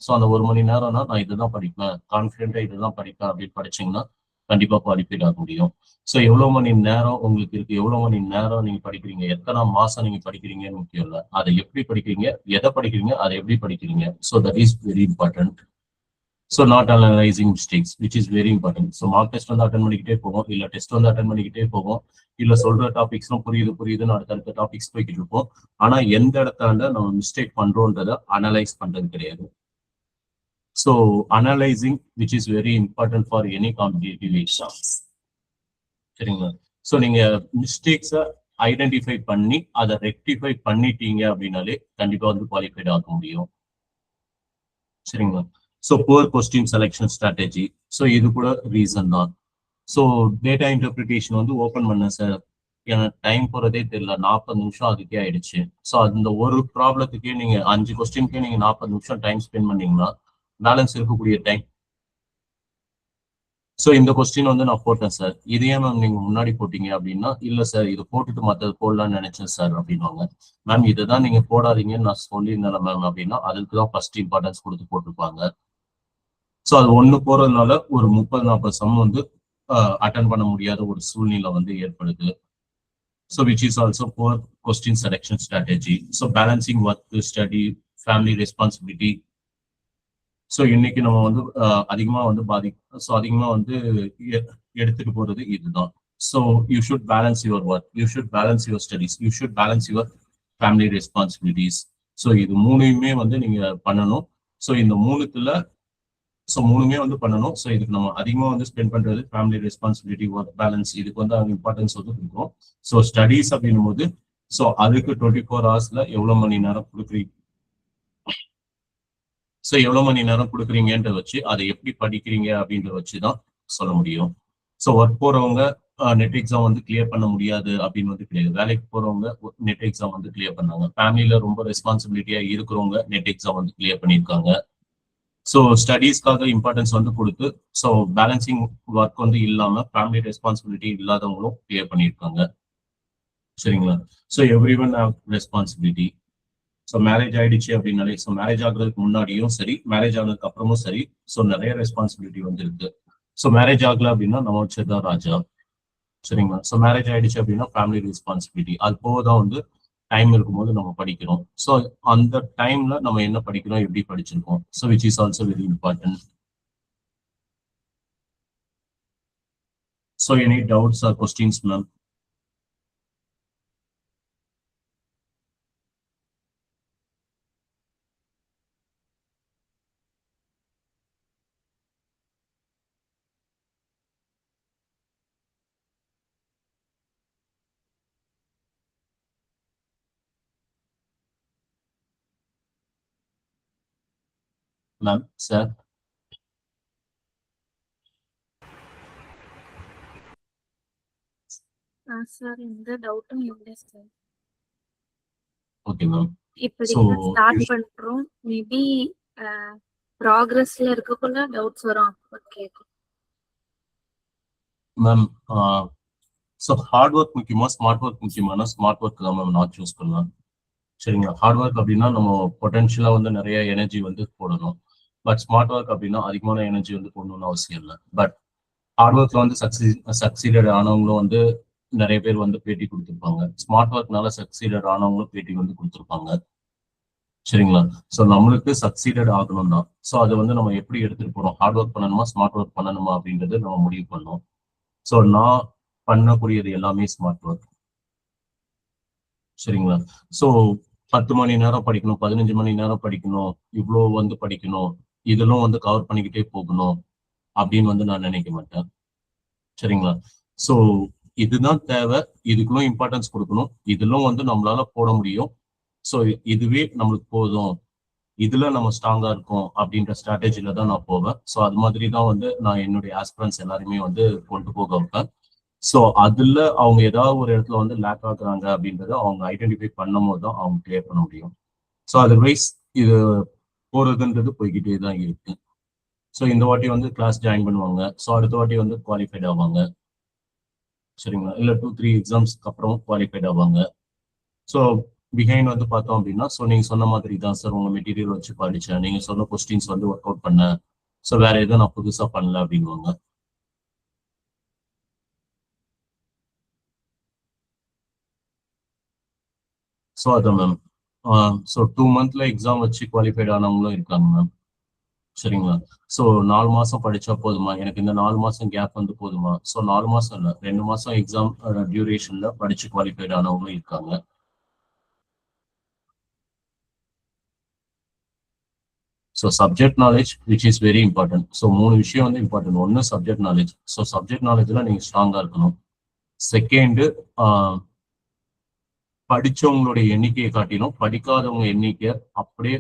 ஸோ அந்த 1 மணி நேரம்னா நான் இதுதான் படிப்பேன், கான்ஃபிடென்ட்டா இதுதான் படிப்பேன் அப்படின்னு படிச்சீங்கன்னா கண்டிப்பா குவாலிஃபைட் ஆக முடியும். ஸோ எவ்வளவு மணி நேரம் உங்களுக்கு இருக்கு, எவ்வளவு மணி நேரம் நீங்க படிக்கிறீங்க, எத்தனை மாசம் நீங்க படிக்கிறீங்கன்னு முக்கியம் இல்லை, அதை எப்படி படிக்கிறீங்க, எதை படிக்கிறீங்க, அதை எப்படி படிக்கிறீங்க. So that is very important. So not analysing mistakes which is very important. So mock test வந்து அட்டன் பண்ணிக்கிட்டே போகும், இல்லை டெஸ்ட் வந்து அட்டன் பண்ணிக்கிட்டே போகும், இல்லை சொல்ற டாபிக்ஸ்லாம் புரியுதுன்னு அடுத்தடுத்த டாபிக்ஸ் போய்கிட்டு இருப்போம். ஆனா எந்த இடத்தாண்ட நம்ம மிஸ்டேக் பண்றோன்றதை அனலைஸ் பண்றது கிடையாது. So analysing which is very important for any competitive exam. சரிங்களா? ஸோ நீங்க மிஸ்டேக்ஸை ஐடென்டிஃபை பண்ணி அதை ரெக்டிஃபை பண்ணிட்டீங்க அப்படின்னாலே கண்டிப்பா வந்து குவாலிஃபைட் ஆக முடியும். சரிங்களா? So poor question selection strategy. So இது கூட ரீசன் தான். ஸோ டேட்டா இன்டர்பிரிட்டேஷன் வந்து ஓப்பன் பண்ண சார், எனக்கு டைம் போறதே தெரியல, 40 நிமிஷம் அதுக்கே ஆயிடுச்சு. ஸோ அந்த ஒரு ப்ராப்ளத்துக்கே நீங்க 5 கொஸ்டின்கே நீங்க 40 நிமிஷம் டைம் ஸ்பெண்ட் பண்ணீங்கன்னா பேலன்ஸ் இருக்கக்கூடிய டைம். ஸோ இந்த கொஸ்டின் வந்து நான் போட்டேன் சார், இதையே மேம் நீங்க முன்னாடி போட்டீங்க அப்படின்னா, இல்ல சார் இது போட்டுட்டு மற்றது போடலாம்னு நினைச்சேன் சார் அப்படின்வாங்க. மேம் இதை தான் நீங்க போடாதீங்கன்னு நான் சொல்லியிருந்தேன் மேம் அப்படின்னா அதுக்கு தான் ஃபர்ஸ்ட் இம்பார்ட்டன்ஸ் கொடுத்து போட்டிருப்பாங்க. ஸோ அது ஒன்று போறதுனால ஒரு 30-40 சம் வந்து அட்டன் பண்ண முடியாத ஒரு சூழ்நிலை வந்து ஏற்படுது. So which is also poor question selection strategy. So balancing work, study, family responsibility. So இன்னைக்கு நம்ம வந்து அதிகமா வந்து அதிகமா வந்து எடுத்துட்டு போறது இதுதான். So you should balance your work, you should balance your studies, you should balance your family responsibilities. So இது மூணுமே வந்து நீங்க பண்ணணும். ஸோ இந்த மூணுமே வந்து பண்ணணும். ஸோ இதுக்கு நம்ம அதிகமாக வந்து ஸ்பெண்ட் பண்றது ஃபேமிலி ரெஸ்பான்சிபிலிட்டி, ஒர்க் பேலன்ஸ், இதுக்கு வந்து அவங்க இம்பார்ட்டன்ஸ் வந்து கொடுக்குறோம். ஸோ ஸ்டடீஸ் அப்படின்னும் போது ஸோ அதுக்கு 24 ஹவர்ஸ்ல எவ்வளவு மணி நேரம் கொடுக்குறீங்க, ஸோ எவ்வளவு மணி நேரம் கொடுக்குறீங்கன்றத வச்சு அதை எப்படி படிக்கிறீங்க அப்படின்றத வச்சுதான் சொல்ல முடியும். ஸோ ஒர்க் போறவங்க நெட் எக்ஸாம் வந்து கிளியர் பண்ண முடியாது அப்படின்னு வந்து கிடையாது. வேலைக்கு போறவங்க நெட் எக்ஸாம் வந்து கிளியர் பண்ணாங்க. ஃபேமிலியில ரொம்ப ரெஸ்பான்சிபிலிட்டியா இருக்கிறவங்க நெட் எக்ஸாம் வந்து கிளியர் பண்ணியிருக்காங்க. ஸோ ஸ்டடீஸ்க்காக இம்பார்ட்டன்ஸ் வந்து கொடுத்து ஸோ பேலன்சிங் ஒர்க் வந்து இல்லாம ஃபேமிலி ரெஸ்பான்சிபிலிட்டி இல்லாதவங்களும் கிளியர் பண்ணியிருக்காங்க. சரிங்களா? So every one have responsibility. So marriage ஆயிடுச்சு அப்படின்னாலே, ஸோ மேரேஜ் ஆகுறதுக்கு முன்னாடியும் சரி, மேரேஜ் ஆனதுக்கு அப்புறமும் சரி, ஸோ நிறைய ரெஸ்பான்சிபிலிட்டி வந்து இருக்கு. ஸோ மேரேஜ் ஆகல அப்படின்னா நம்ம வச்சதுதான் ராஜா. சரிங்களா? ஸோ மேரேஜ் ஆயிடுச்சு அப்படின்னா ஃபேமிலி ரெஸ்பான்சிபிலிட்டி. அது போகதான் வந்து டைம் இருக்கும்போது நம்ம படிக்கிறோம். ஸோ அந்த டைம்ல நம்ம என்ன படிக்கிறோம், எப்படி படிச்சிருக்கோம். So which is also very important. So any doubts or questions ma'am? Ma'am sir sir எந்த டவுட்டும் இல்லை சார். Okay ma'am. இப்படிதான் ஸ்டார்ட் பண்றோம். மேபி ப்ராக்ரஸ்ல இருக்கக்குள்ள டவுட்ஸ் வரும். Okay ma'am, so hard work முக்கியமா ஸ்மார்ட் ஒர்க் முக்கியமான ஸ்மார்ட் ஒர்க் தான் மேம் நான் சூஸ் பண்ணலாம். சரிங்களா? ஹார்ட் ஒர்க் அப்படின்னா நம்ம பொட்டன்ஷியலா வந்து நிறைய எனர்ஜி வந்து போடணும். பட் ஸ்மார்ட் ஒர்க் அப்படின்னா அதிகமான எனர்ஜி வந்து போடணும்னு அவசியம் இல்லை. பட் ஹார்ட் ஒர்க்ல வந்து சக்சீடட் ஆனவங்களும் வந்து நிறைய பேர் வந்து பேட்டி கொடுத்துருப்பாங்க. ஸ்மார்ட் ஒர்க்னால சக்சீடட் ஆனவங்களும் பேட்டி வந்து கொடுத்துருப்பாங்க. சரிங்களா? ஸோ நம்மளுக்கு சக்சீடட் ஆகணும் தான். ஸோ அதை வந்து நம்ம எப்படி எடுத்துட்டு போறோம், ஹார்ட் ஒர்க் பண்ணணுமா ஸ்மார்ட் ஒர்க் பண்ணணுமா அப்படின்றது நம்ம முடிவு பண்ணோம். ஸோ நான் பண்ணக்கூடியது எல்லாமே ஸ்மார்ட் ஒர்க். சரிங்களா? ஸோ 10 மணி நேரம் படிக்கணும், 15 மணி நேரம் படிக்கணும், இவ்வளோ வந்து படிக்கணும், இதெல்லாம் வந்து கவர் பண்ணிக்கிட்டே போகணும் அப்படின்னு வந்து நான் நினைக்க மாட்டேன். சரிங்களா? ஸோ இதுதான் தேவை, இதுக்குள்ள இம்பார்ட்டன்ஸ் கொடுக்கணும், இதெல்லாம் வந்து நம்மளால போட முடியும். ஸோ இதுவே நம்மளுக்கு போதும், இதுல நம்ம ஸ்ட்ராங்கா இருக்கும் அப்படின்ற ஸ்ட்ராட்டஜில தான் நான் போவேன். ஸோ அது மாதிரி தான் வந்து நான் என்னுடைய ஆஸ்பிரன்ஸ் எல்லாருமே வந்து கொண்டு போக வைப்பேன். ஸோ அதுல அவங்க ஏதாவது ஒரு இடத்துல வந்து லேக் ஆகுறாங்க அப்படின்றத அவங்க ஐடென்டிஃபை பண்ணும் போது தான் அவங்க கிளியர் பண்ண முடியும். ஸோ அதர்வைஸ் இது போறதுன்றது போய்கிட்டே தான் இருக்கு. ஸோ இந்த வாட்டி வந்து கிளாஸ் ஜாயின் பண்ணுவாங்க. ஸோ அடுத்த வாட்டி வந்து குவாலிஃபைட் ஆவாங்க. சரிங்களா? இல்லை 2-3 எக்ஸாம்ஸ்க்கு அப்புறம் குவாலிஃபைட் ஆவாங்க. ஸோ பிஹைண்ட் வந்து பார்த்தோம் அப்படின்னா, ஸோ நீங்க சொன்ன மாதிரி தான் சார், உங்க மெட்டீரியல் வச்சு படிச்சேன், நீங்க சொன்ன கொஸ்டின்ஸ் வந்து ஒர்க் அவுட் பண்ணேன், ஸோ வேற எதுவும் நான் புதுசா பண்ணல அப்படின்வாங்க. ஸோ அதான் மேம். ஸோ 2 monthல எக்ஸாம் வச்சு குவாலிஃபைட் ஆனவங்களும் இருக்காங்க மேம். சரிங்களா? ஸோ 4 மாசம் படிச்சா போதுமா, எனக்கு இந்த 4 மாசம் கேப் வந்து போதுமா, ஸோ 4 மாசம் இல்லை 2 மாசம் எக்ஸாம் டியூரேஷன்ல படிச்சு குவாலிஃபைட் ஆனவங்களும் இருக்காங்க. So subject knowledge which is very important. So 3 விஷயம் வந்து இம்பார்ட்டன்ட். ஒன்று சப்ஜெக்ட் நாலேஜ். ஸோ சப்ஜெக்ட் நாலேஜ்ல நீங்க ஸ்ட்ராங்கா இருக்கணும். செகண்டு, படிச்சவங்களுடைய எண்ணிக்கையை காட்டிலும் படிக்காதவங்க எண்ணிக்கை அப்படியே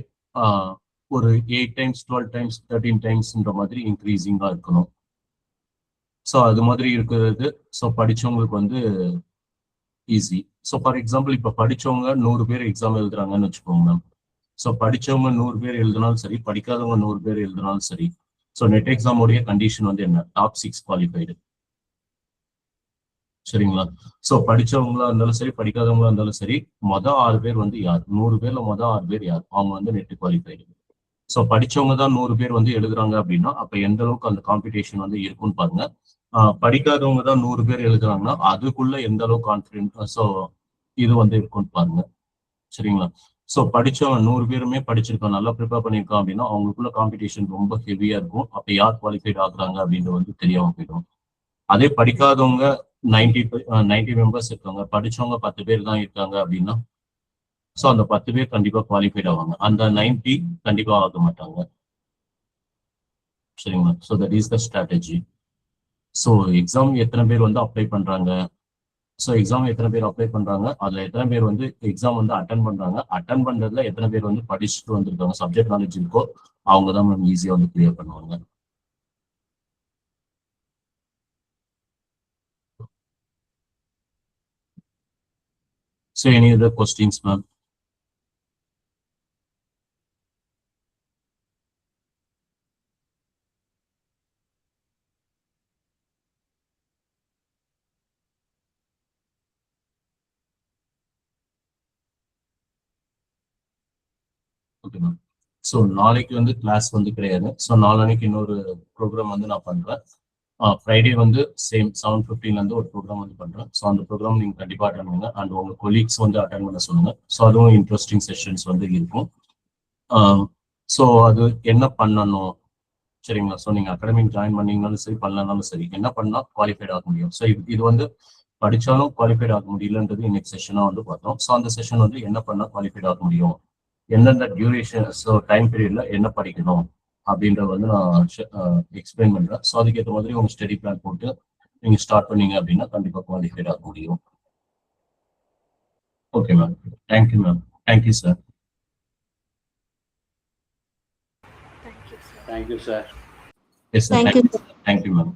ஒரு 8 times 12 times 13 timesன்ற மாதிரி இன்க்ரீசிங்கா இருக்கணும். ஸோ அது மாதிரி இருக்கிறது ஸோ படிச்சவங்களுக்கு வந்து ஈஸி. ஸோ ஃபார் எக்ஸாம்பிள் இப்போ படிச்சவங்க 100 பேர் எக்ஸாம் எழுதுறாங்கன்னு வச்சுக்கோங்க மேம். ஸோ படிச்சவங்க 100 பேர் எழுதினாலும் சரி, படிக்காதவங்க 100 பேர் எழுதினாலும் சரி, ஸோ நெட் எக்ஸாமோடைய கண்டிஷன் வந்து என்ன, டாப் 6 குவாலிஃபைடு. சரிங்களா? ஸோ படிச்சவங்களா இருந்தாலும் சரி, படிக்காதவங்களா இருந்தாலும் சரி, மொதல் 6 பேர் வந்து யார், 100 பேர்ல மொதல் 6 பேர் யார், அவங்க வந்து நெட் குவாலிஃபைடு. ஸோ படிச்சவங்க தான் 100 பேர் வந்து எழுதுறாங்க அப்படின்னா அப்ப எந்த அளவுக்கு அந்த காம்படிஷன் வந்து இருக்குன்னு பாருங்க. படிக்காதவங்க தான் 100 பேர் எழுதுறாங்கன்னா அதுக்குள்ள எந்த அளவுக்கு கான்ஃபிடென்ட் ஸோ இது வந்து இருக்குன்னு பாருங்க. சரிங்களா? ஸோ படிச்சவன் 100 பேருமே படிச்சிருக்கான், நல்லா ப்ரிப்பேர் பண்ணியிருக்கான் அப்படின்னா அவங்களுக்குள்ள காம்படிஷன் ரொம்ப ஹெவியா இருக்கும். அப்ப யார் குவாலிஃபைட் ஆகுறாங்க அப்படின்றது வந்து தெரியாம போயிடும். அதே படிக்காதவங்க 90 மெம்பர்ஸ் இருக்காங்க, படிச்சவங்க 10 பேர் தான் இருக்காங்க அப்படின்னா ஸோ அந்த 10 பேர் கண்டிப்பா குவாலிஃபைட் ஆவாங்க, அந்த 90 கண்டிப்பா ஆக மாட்டாங்க. சரிங்களா? So that is the strategy. So exam எத்தனை பேர் வந்து அப்ளை பண்றாங்க, ஸோ எக்ஸாம் எத்தனை பேர் அப்ளை பண்றாங்க, அதுல எத்தனை பேர் வந்து எக்ஸாம் வந்து அட்டன் பண்றாங்க, அட்டன் பண்றதுல எத்தனை பேர் வந்து படிச்சுட்டு வந்திருக்காங்க, சப்ஜெக்ட் நாலேஜ் இருக்கோ அவங்க தான் மேம் ஈஸியா வந்து கிளியர் பண்ணுவாங்க. So any other questions ma'am? Okay ma'am. So நாளைக்கு வந்து கிளாஸ் வந்து கிடையாது. ஸோ நாளைக்கு இன்னொரு ப்ரோக்ராம் வந்து நான் பண்றேன். ஃப்ரைடே வந்து சேம் 7:15 ஒரு ப்ரோக்ராம் வந்து பண்றேன். ஸோ அந்த ப்ரோக்ராம் நீங்க கண்டிப்பா அட்டன் பண்ணுங்க அண்ட் உங்க கொலீக்ஸ் வந்து அட்டன் பண்ண சொல்லுங்க. ஸோ அதுவும் இன்ட்ரெஸ்டிங் செஷன்ஸ் வந்து இருக்கும். ஸோ அது என்ன பண்ணணும், சரிங்களா? ஸோ நீங்க அகாடமிக் ஜாயின் பண்ணீங்கனாலும் சரி, பண்ணலனாலும் சரி, என்ன பண்ணா குவாலிஃபைட் ஆக முடியும். ஸோ இது வந்து படிச்சாலும் குவாலிஃபைட் ஆக முடியலன்றது இன்னைக்கு செஷனா வந்து பார்த்தோம். ஸோ அந்த செஷன் வந்து என்ன பண்ணா குவாலிஃபைட் ஆக முடியும், எந்தெந்த டியூரேஷன் ஸோ டைம் பீரியட்ல என்ன படிக்கணும் அப்படின்றத வந்து நான் எக்ஸ்பிளைன் பண்றேன். ஸோ அதுக்கேற்ற மாதிரி உங்க ஸ்டடி பிளான் போட்டு நீங்க ஸ்டார்ட் பண்ணீங்க அப்படின்னா கண்டிப்பா குவாலிஃபைட் ஆக முடியும். Okay ma'am. Thank you ma'am. Thank you sir. Thank you sir. Yes sir. Thank you ma'am.